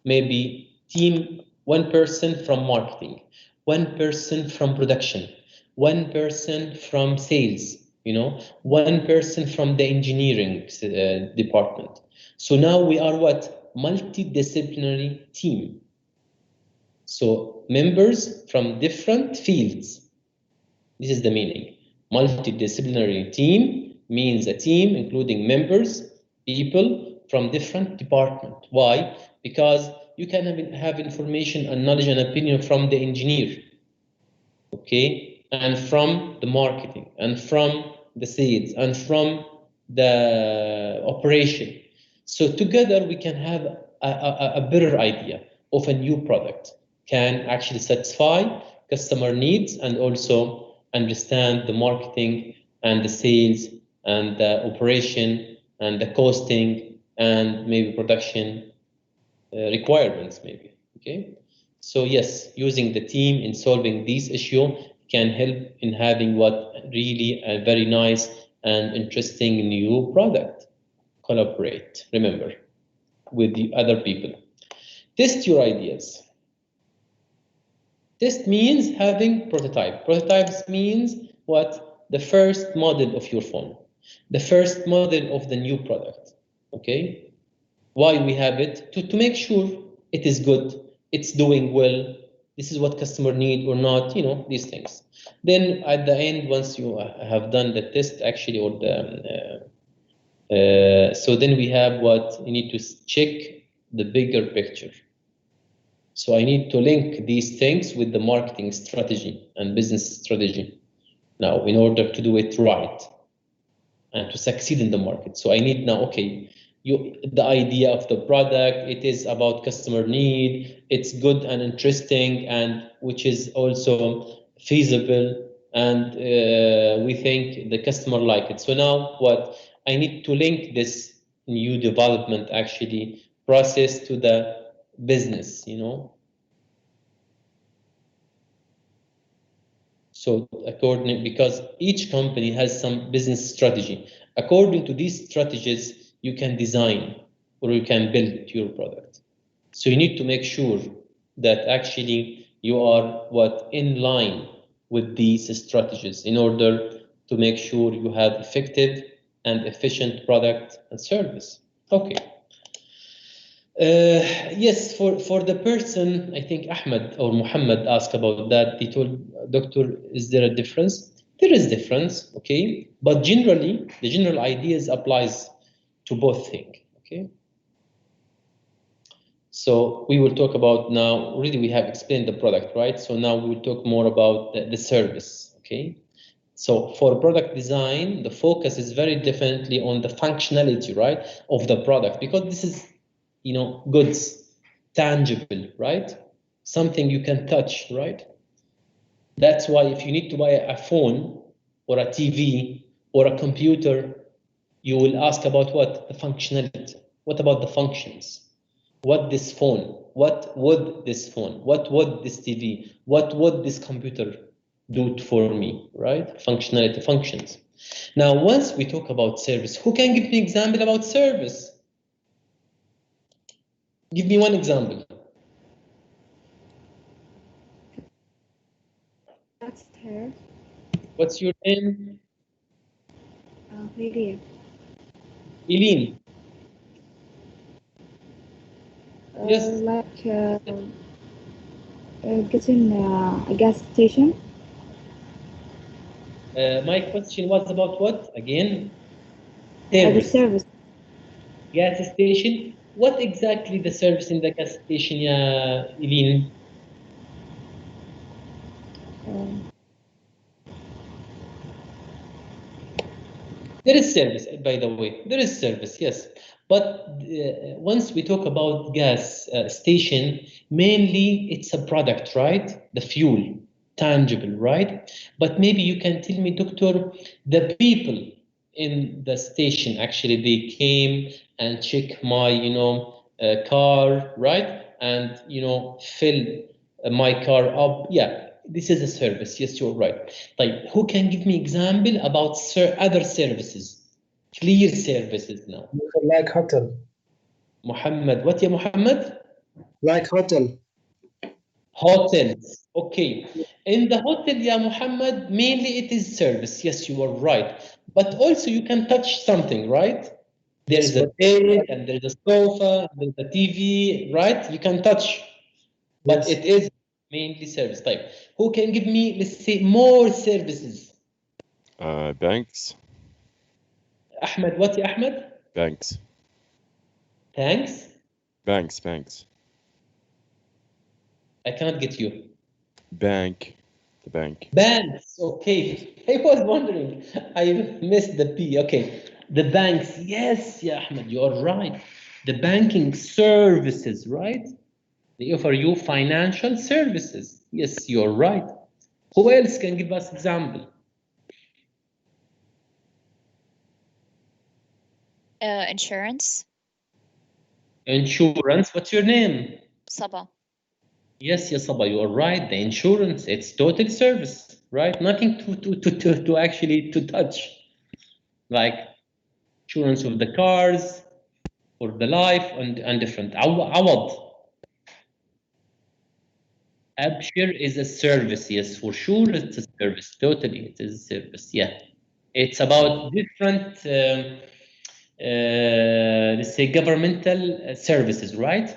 maybe team, one person from marketing, one person from production, one person from sales, you know, one person from the engineering department. So now we are what? Multidisciplinary team. So members from different fields. This is the meaning. Multidisciplinary team means a team including members, people from different departments. Why? Because you can have information and knowledge and opinion from the engineer, okay, and from the marketing, and from the sales, and from the operation. So together we can have a better idea of a new product, can actually satisfy customer needs and also understand the marketing and the sales and the operation and the costing and maybe production requirements maybe, okay? So yes, using the team in solving these issues can help in having what really a very nice and interesting new product. Collaborate, remember, with the other people. Test your ideas. Test means having prototype. Prototypes means what? The first model of your phone, the first model of the new product, okay? Why we have it? To make sure it is good, it's doing well, this is what customer need or not, you know, these things. Then at the end, once you have done the test actually, or the so then we have what you need to check the bigger picture. So I need to link these things with the marketing strategy and business strategy. now in order to do it right and to succeed in the market. So I need now, okay, the idea of the product, it is about customer need, it's good and interesting, and which is also feasible, and we think the customer like it. So now what I need to link this new development actually process to the business, you know. So according, because each company has some business strategy. According to these strategies, you can design or you can build your product. So you need to make sure that actually you are in line with these strategies in order to make sure you have effective and efficient product and service. Okay. Yes, for the person, I think Ahmed or Muhammad asked about that. He told, doctor, is there a difference? There is difference, okay? But generally, the general ideas applies to both things, okay? So we will talk about now, already we have explained the product, right? So now we will talk more about the service, okay? So for product design, the focus is very definitely on the functionality, right, of the product, because this is, you know, goods, tangible, right? Something you can touch, right? That's why if you need to buy a phone or a TV or a computer, you will ask about what? The functionality. What about the functions? What this phone? What would this phone? What would this TV? What would this computer do for me, right? Functionality, functions. Now, once we talk about service, who can give me an example about service? Give me one example. That's her. What's your name? Lydia. Eileen. Yes. Like getting a gas station. My question was about what? Again? The service. Gas station. What exactly the service in the gas station, Eileen? There is service, by the way. There is service, yes. But once we talk about gas station, mainly it's a product, right? The fuel, tangible, right? But maybe you can tell me, doctor, the people in the station, actually, they came and check my, you know, car, right? And, you know, fill my car up. Yeah, this is a service. Yes, you're right. Like, who can give me example about other services, clear services now? Like hotel. Muhammad, what, ya Muhammad? Like hotel. Hotels. Okay. In the hotel, ya Muhammad, mainly it is service. Yes, you are right. But also you can touch something, right? There is a bed and there is a sofa, there's a TV, right? You can touch. But Yes. it is mainly service type. Who can give me, let's say, more services? Banks. Ahmed, what, ya Ahmed? Banks. Thanks. Banks. I cannot get you. Bank. The bank. Banks. Okay. I was wondering. I missed the P. Okay. The banks. Yes, yeah, Ahmed, you are right. The banking services, right? They offer you financial services. Yes, you're right. Who else can give us example? Insurance. Insurance. What's your name? Saba. Yes, Saba, you are right. The insurance, it's total service, right? Nothing to actually to touch, like insurance of the cars or the life and different. Awad. Abshir is a service, yes, for sure. It's a service. Totally, it is a service. Yeah, it's about different, let's say, governmental services, right?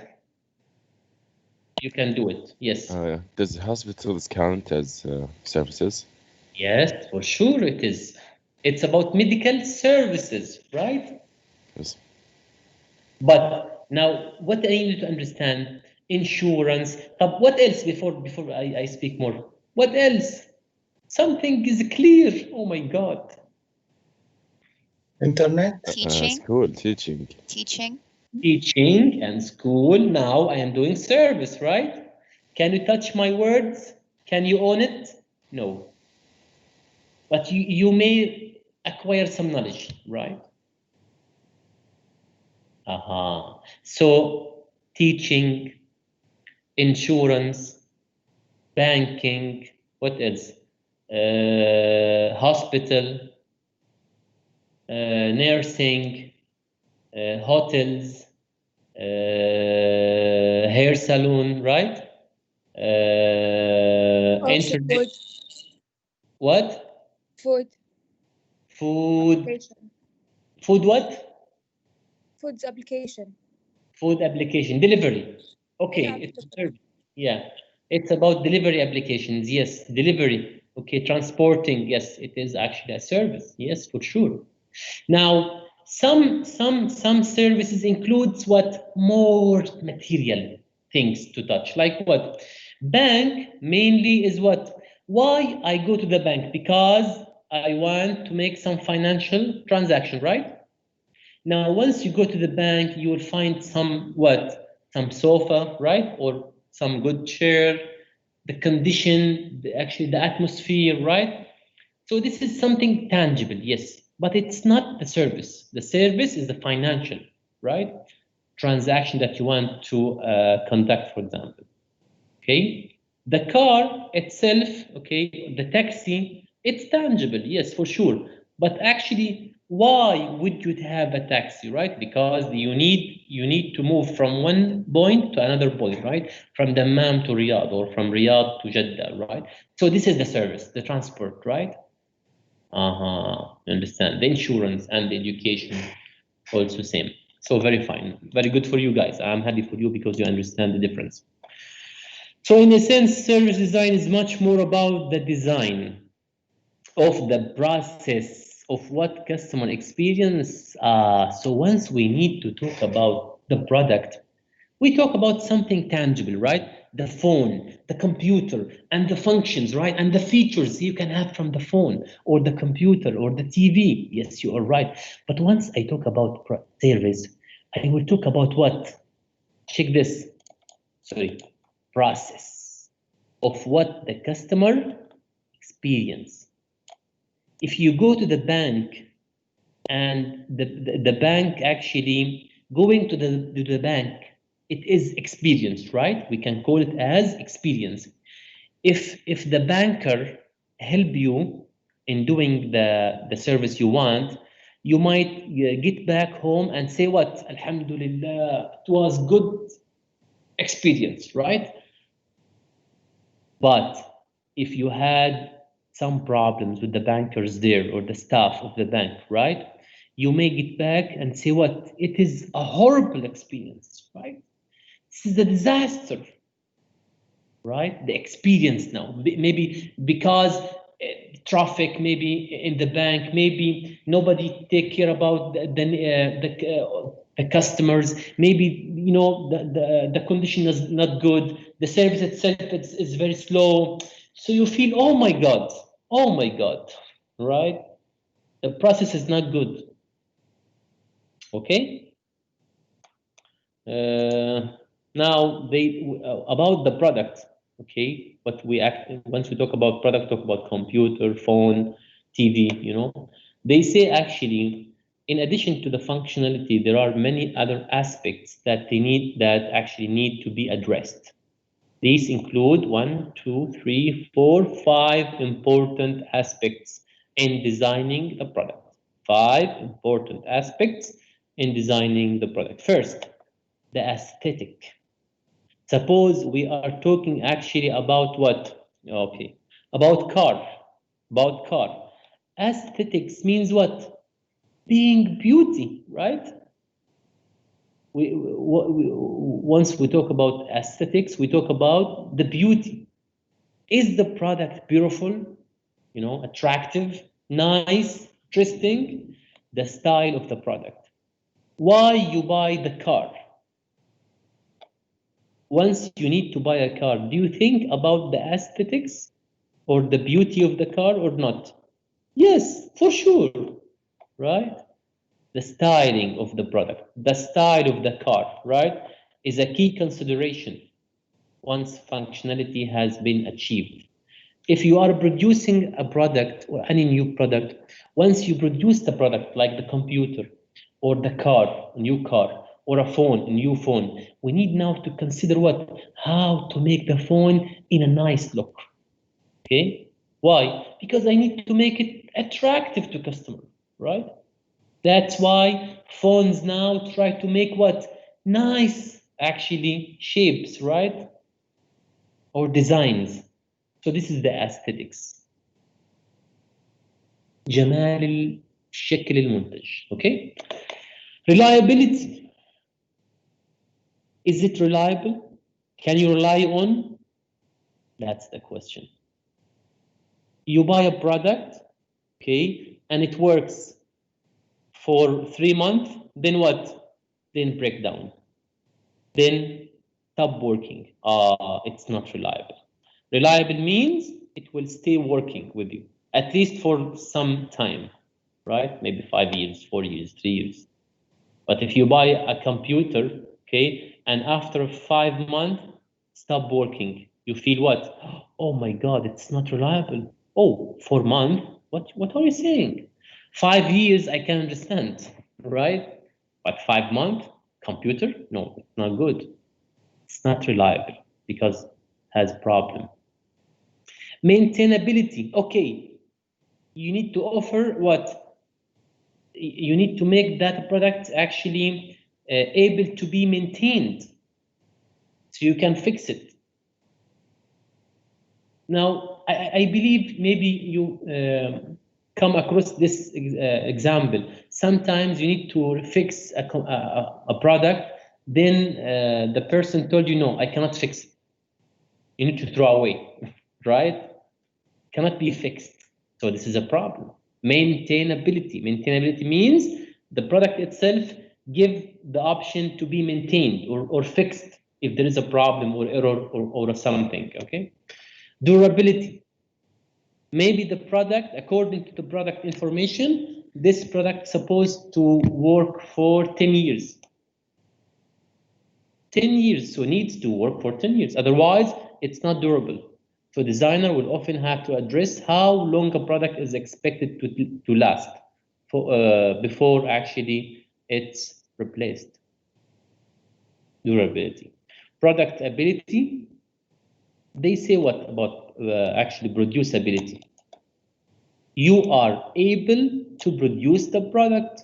You can do it. Yes. Does hospitals count as services? Yes, for sure it is. It's about medical services, right? Yes. But now, what I need to understand, insurance. What else before I speak more? What else? Something is clear. Oh my God. Internet. Teaching. School, teaching. Teaching. Teaching and school. Now I am doing service, right? Can you touch my words? Can you own it? No. But you may acquire some knowledge, right? So teaching, insurance, banking, what else? Hospital, nursing, hotels, hair salon, right? Also Internet. food. What? Food. Food. Application. Food what? Food's application. Food application. Delivery. Okay. Yeah, It's delivery. yeah. It's about delivery applications. Yes. Delivery. Okay. Transporting. Yes. It is actually a service. Yes, for sure. Now, some services includes what? More material things to touch. Like what? Bank mainly is what? Why I go to the bank? Because I want to make some financial transaction, right? Now, once you go to the bank, you will find some what? Some sofa, right? Or some good chair, the condition, actually the atmosphere, right? So this is something tangible, yes, but it's not the service. The service is the financial, right? Transaction that you want to conduct, for example. Okay. The car itself, okay, the taxi, it's tangible, yes, for sure. But actually, why would you have a taxi, right? Because you need to move from one point to another point, right? From Dammam to Riyadh or from Riyadh to Jeddah, right? So this is the service, the transport, right? Understand. The insurance and the education also same. So very fine. Very good for you guys. I'm happy for you because you understand the difference. So in a sense, service design is much more about the design of the process of what customer experience. So once we need to talk about the product, we talk about something tangible, right? The phone, the computer, and the functions, right? And the features you can have from the phone or the computer or the TV. Yes, you are right. But once I talk about service, I will talk about what? Check this. Sorry, process of what the customer experience. If you go to the bank and the bank actually going to the bank, it is experience, right? We can call it as experience. If the banker help you in doing the service you want, you might get back home and say what? Alhamdulillah, it was good experience, right? But if you had some problems with the bankers there or the staff of the bank, right? You may get back and say what? It is a horrible experience, right? This is a disaster, right? The experience now, maybe because traffic, maybe in the bank, maybe nobody take care about the customers, maybe the condition is not good, the service itself is very slow, so you feel oh my god, right? The process is not good. Okay. Now about the product, okay, but once we talk about product, talk about computer, phone, TV, they say actually in addition to the functionality, there are many other aspects that actually need to be addressed. These include 1, 2, 3, 4, 5 important aspects in designing the product. 5 important aspects in designing the product. First, the aesthetic. Suppose we are talking actually about what? Okay, about car. Aesthetics means what? Being beauty, right? Once we talk about aesthetics, we talk about the beauty. Is the product beautiful? Attractive, nice, interesting? The style of the product. Why you buy the car? Once you need to buy a car, do you think about the aesthetics? or the beauty of the car or not? Yes, for sure, right? The styling of the product, the style of the car, right, is a key consideration once functionality has been achieved. If you are producing a product or any new product, once you produce the product like the computer or the car, a new car, or a phone, a new phone, we need now to consider what? How to make the phone in a nice look. Okay? Why? Because I need to make it attractive to customer, right? That's why phones now try to make what? Nice, actually, shapes, right? Or designs. So this is the aesthetics. جمال الشكل المنتج. Okay? Reliability. Is it reliable? Can you rely on? That's the question. You buy a product, okay, and it works for 3 months, then what? Then break down. Then stop working. It's not reliable. Reliable means it will stay working with you, at least for some time, right? Maybe 5 years, 4 years, 3 years. But if you buy a computer, okay, and after 5 months, stop working, you feel what? Oh my God, it's not reliable. Oh, 4 months? What are you saying? 5 years, I can understand, right? But 5 months, computer? No, it's not good. It's not reliable because it has problem. Maintainability, okay. You need to offer what? You need to make that product actually able to be maintained so you can fix it. Now, I believe maybe you come across this example. Sometimes you need to fix a product, then the person told you, no, I cannot fix it. You need to throw away, right? Cannot be fixed. So this is a problem. Maintainability. Maintainability means the product itself give the option to be maintained or fixed if there is a problem or error or something, okay? Durability. Maybe the product, according to the product information, this product supposed to work for 10 years. 10 years, so needs to work for 10 years. Otherwise, it's not durable. So designer will often have to address how long a product is expected to last before actually it's replaced. Durability. Product ability, they say what about actually producibility? You are able to produce the product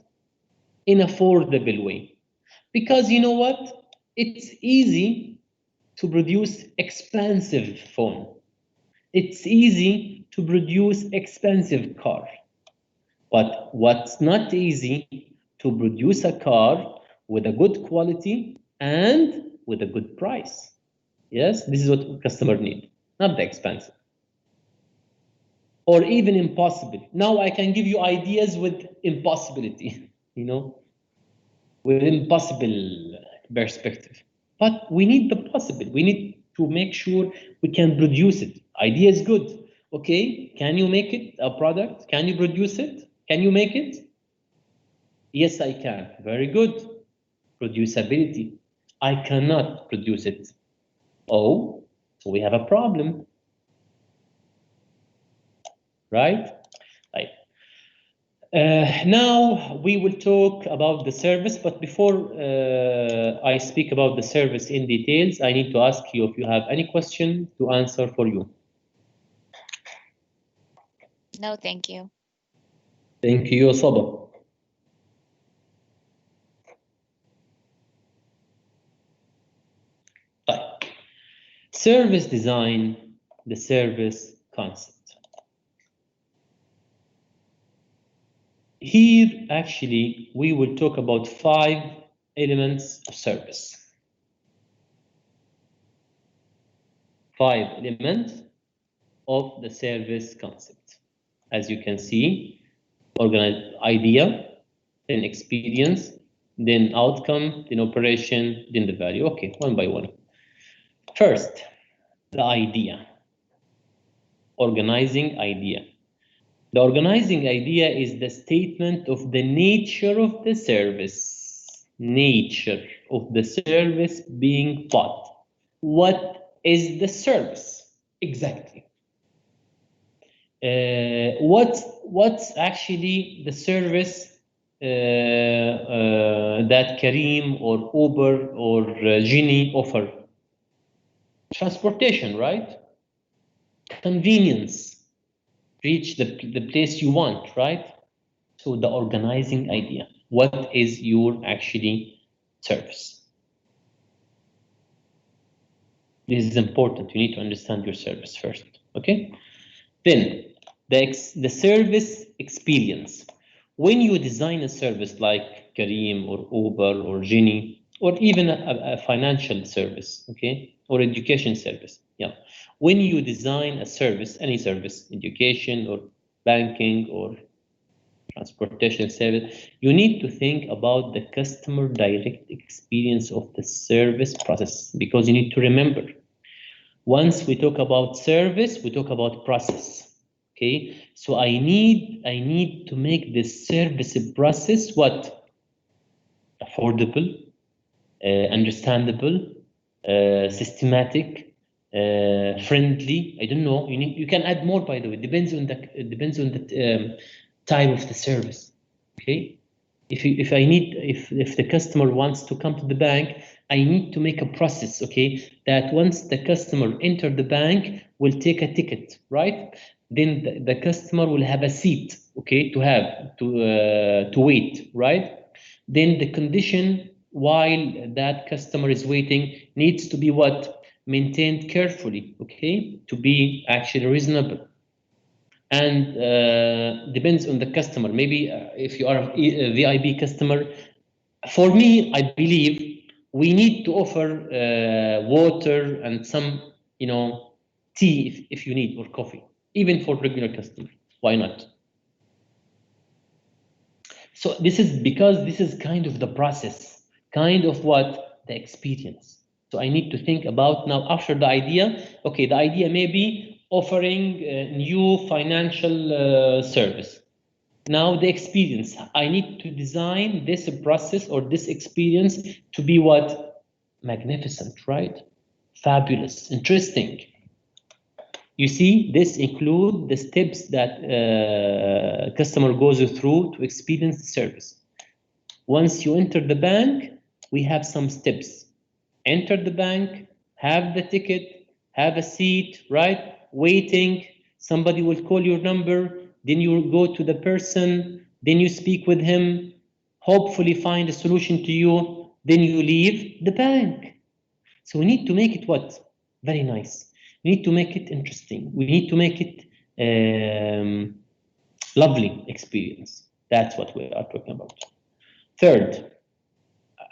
in affordable way. Because you know what? It's easy to produce expensive phone. It's easy to produce expensive car. But what's not easy to produce a car with a good quality and with a good price. Yes, this is what customer need, not the expensive. Or even impossible. Now I can give you ideas with impossibility, you know, with impossible perspective. But we need the possible. We need to make sure we can produce it. Idea is good. Okay, can you make it a product? Can you produce it? Can you make it? Yes, I can. Very good. Producibility. I cannot produce it. Oh, so we have a problem. Right? Right. Now we will talk about the service, but before I speak about the service in details, I need to ask you if you have any question to answer for you. No, thank you. Thank you, Saba. Service design, the service concept. Here, actually, we will talk about 5 elements of service. 5 elements of the service concept. As you can see, organized idea, then experience, then outcome, then operation, then the value. Okay, one by one. First, the idea. organizing idea. The organizing idea is the statement of the nature of the service. Nature of the service being bought. What is the service exactly? What's actually the service that Kareem or Uber or Genie offer? Transportation, right? Convenience. Reach the place you want, right? So the organizing idea. What is your actually service? This is important. You need to understand your service first, okay? Then the service experience. When you design a service like Kareem or Uber or Genie, or even a financial service, okay, or education service, yeah. When you design a service, any service, education or banking or transportation service, you need to think about the customer direct experience of the service process, because you need to remember, once we talk about service, we talk about process. Okay, so I need to make this service process what? Affordable, understandable, systematic, friendly. I don't know. You can add more, by the way. Depends on the type of the service. Okay, if the customer wants to come to the bank, I need to make a process, okay, that once the customer enter the bank, will take a ticket, right? Then the customer will have a seat, okay, to wait, right? Then the condition while that customer is waiting needs to be what? Maintained carefully, okay, to be actually reasonable. And depends on the customer. Maybe if you are a VIP customer, for me, I believe we need to offer water and some, tea if you need, or coffee, even for regular customers. Why not? So this is because this is kind of the process, kind of what the experience. So I need to think about now after the idea. Okay, the idea may be offering a new financial service. Now the experience, I need to design this process or this experience to be what? Magnificent, right? Fabulous, interesting. You see, this include the steps that customer goes through to experience the service. Once you enter the bank, we have some steps. Enter the bank, have the ticket, have a seat, right? Waiting, somebody will call your number, then you go to the person, then you speak with him, hopefully find a solution to you, then you leave the bank. So we need to make it what? Very nice. We need to make it interesting. We need to make it lovely experience. That's what we are talking about. Third,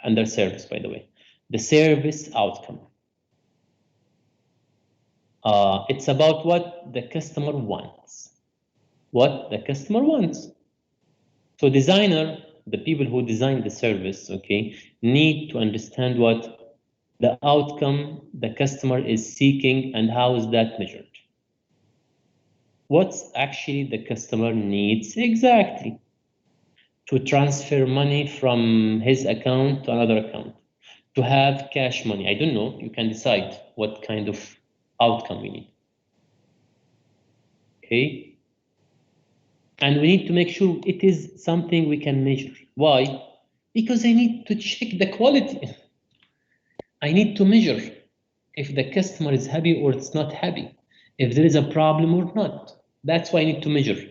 under service, by the way, the service outcome. It's about what the customer wants. What the customer wants. So designer, the people who design the service, okay, need to understand what the outcome the customer is seeking and how is that measured. What's actually the customer needs exactly? To transfer money from his account to another account, to have cash money. I don't know, you can decide what kind of outcome we need. Okay? And we need to make sure it is something we can measure. Why? Because I need to check the quality. I need to measure if the customer is happy or it's not happy, if there is a problem or not. That's why I need to measure.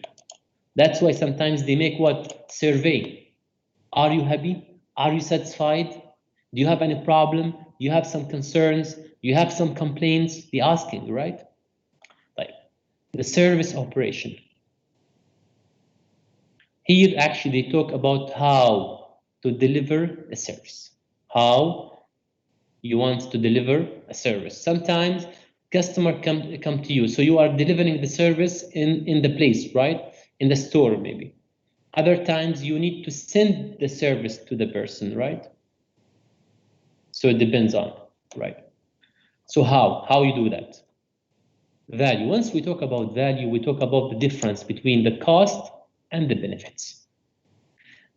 That's why sometimes they make what? Survey. Are you happy? Are you satisfied? Do you have any problem? Do you have some concerns? Do you have some complaints? They're asking, right? Like the service operation. Here actually they talk about how to deliver a service. How you want to deliver a service. Sometimes customer come to you, so you are delivering the service in the place, right? In the store maybe. Other times you need to send the service to the person, right? So it depends on, right? So how you do that? Value. Once we talk about value, we talk about the difference between the cost and the benefits.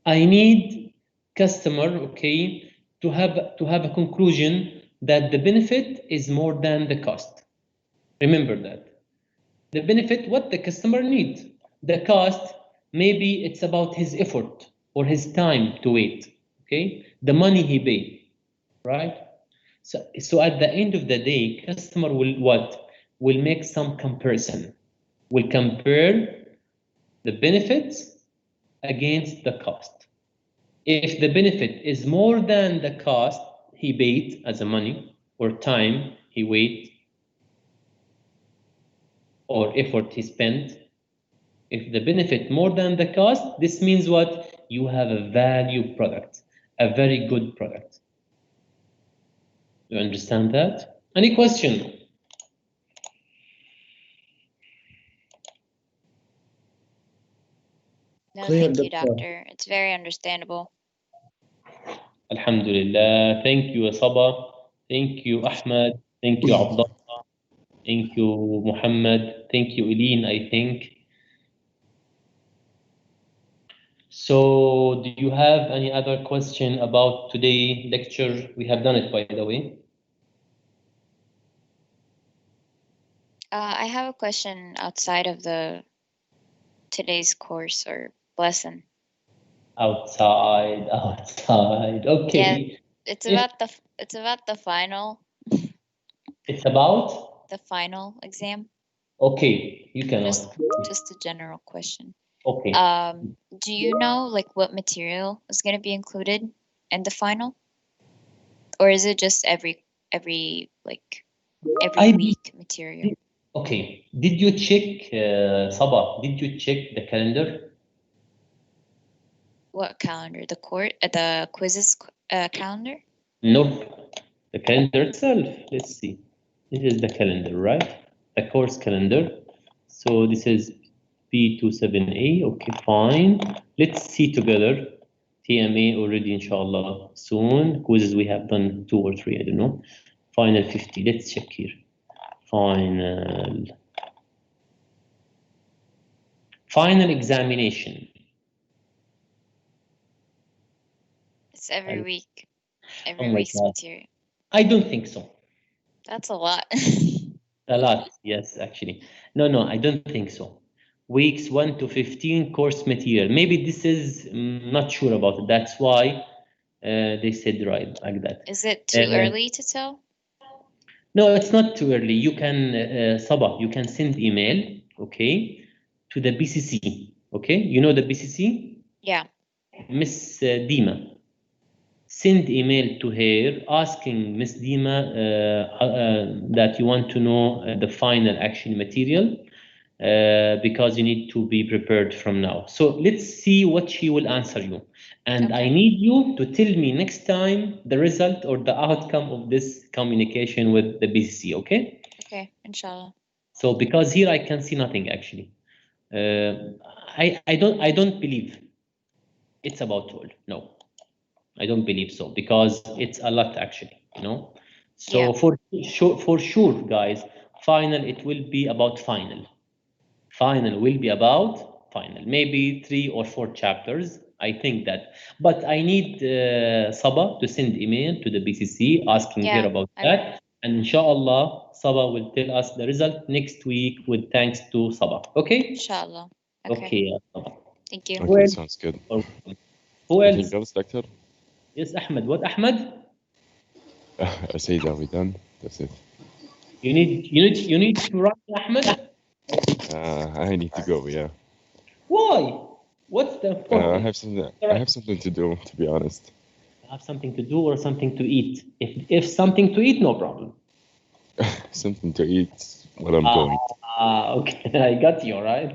I need customer, okay, to have a conclusion that the benefit is more than the cost. Remember that. The benefit, what the customer needs. The cost, maybe it's about his effort or his time to wait, okay? The money he paid, right? So at the end of the day, customer will what? Will make some comparison. Will compare the benefits against the cost. If the benefit is more than the cost he paid as a money or time he wait or effort he spent, if the benefit more than the cost, this means what? You have a value product, a very good product. You understand that? Any question? No, Clear, thank you, doctor. doctor. It's very understandable. Alhamdulillah. Thank you, Saba. Thank you, Ahmed. Thank you, Abdullah. Thank you, Muhammad. Thank you, Eileen, I think. So do you have any other question about today's lecture? We have done it, by the way. I have a question outside of the today's course or lesson. Outside. Okay. It's If- about the final It's about? the final exam. Okay, you can Just ask. just a general question. Okay. Do you know like what material is going to be included in the final, or is it just every I- week material? Okay. Did you check, Sabah? Did you check the calendar? What calendar? The quizzes calendar? Nope. The calendar itself. Let's see. This is the calendar, right? The course calendar. So this is b207a. Okay, fine. Let's see together. TMA already, inshallah, soon. Quizzes we have done 2 or 3, I don't know. Final 50. Let's check here. Final examination. It's every I- week. Oh Every my week's God. material. I don't think so. That's a lot. A lot, yes, actually. No, I don't think so. Weeks 1 to 15 course material. Maybe this is not sure about it. That's why they said right like that. Is it too early to tell? No, it's not too early. You can, Sabah, you can send email, okay, to the BCC, okay? You know the BCC? Yeah. Miss Dima. Send email to her asking Miss Dima that you want to know the final action material because you need to be prepared from now. So let's see what she will answer you. And I Okay. need you to tell me next time the result or the outcome of this communication with the BCC, okay? Okay, inshallah. So because here I can see nothing actually. I don't believe it's about 12. No. I don't believe so because it's a lot actually, you know. So Yeah. for sure, guys, final it will be about final. Final will be about final. Maybe 3 or 4 chapters. I think that. But I need Saba to send email to the BCC asking her about I will. that. And inshallah, Saba will tell us the result next week with thanks to Saba. Okay? Inshallah. Okay. Okay, Saba. Thank you. Okay, sounds good. Who else? Anything else, Doctor? Yes, Ahmed. What, Ahmed? I said, are we done? That's it. You need to run, Ahmed. I need to go. Yeah. Why? What's the important? I have something to do. To be honest. Have something to do or something to eat. If something to eat, no problem. Something to eat while I'm going. Okay, I got you, right?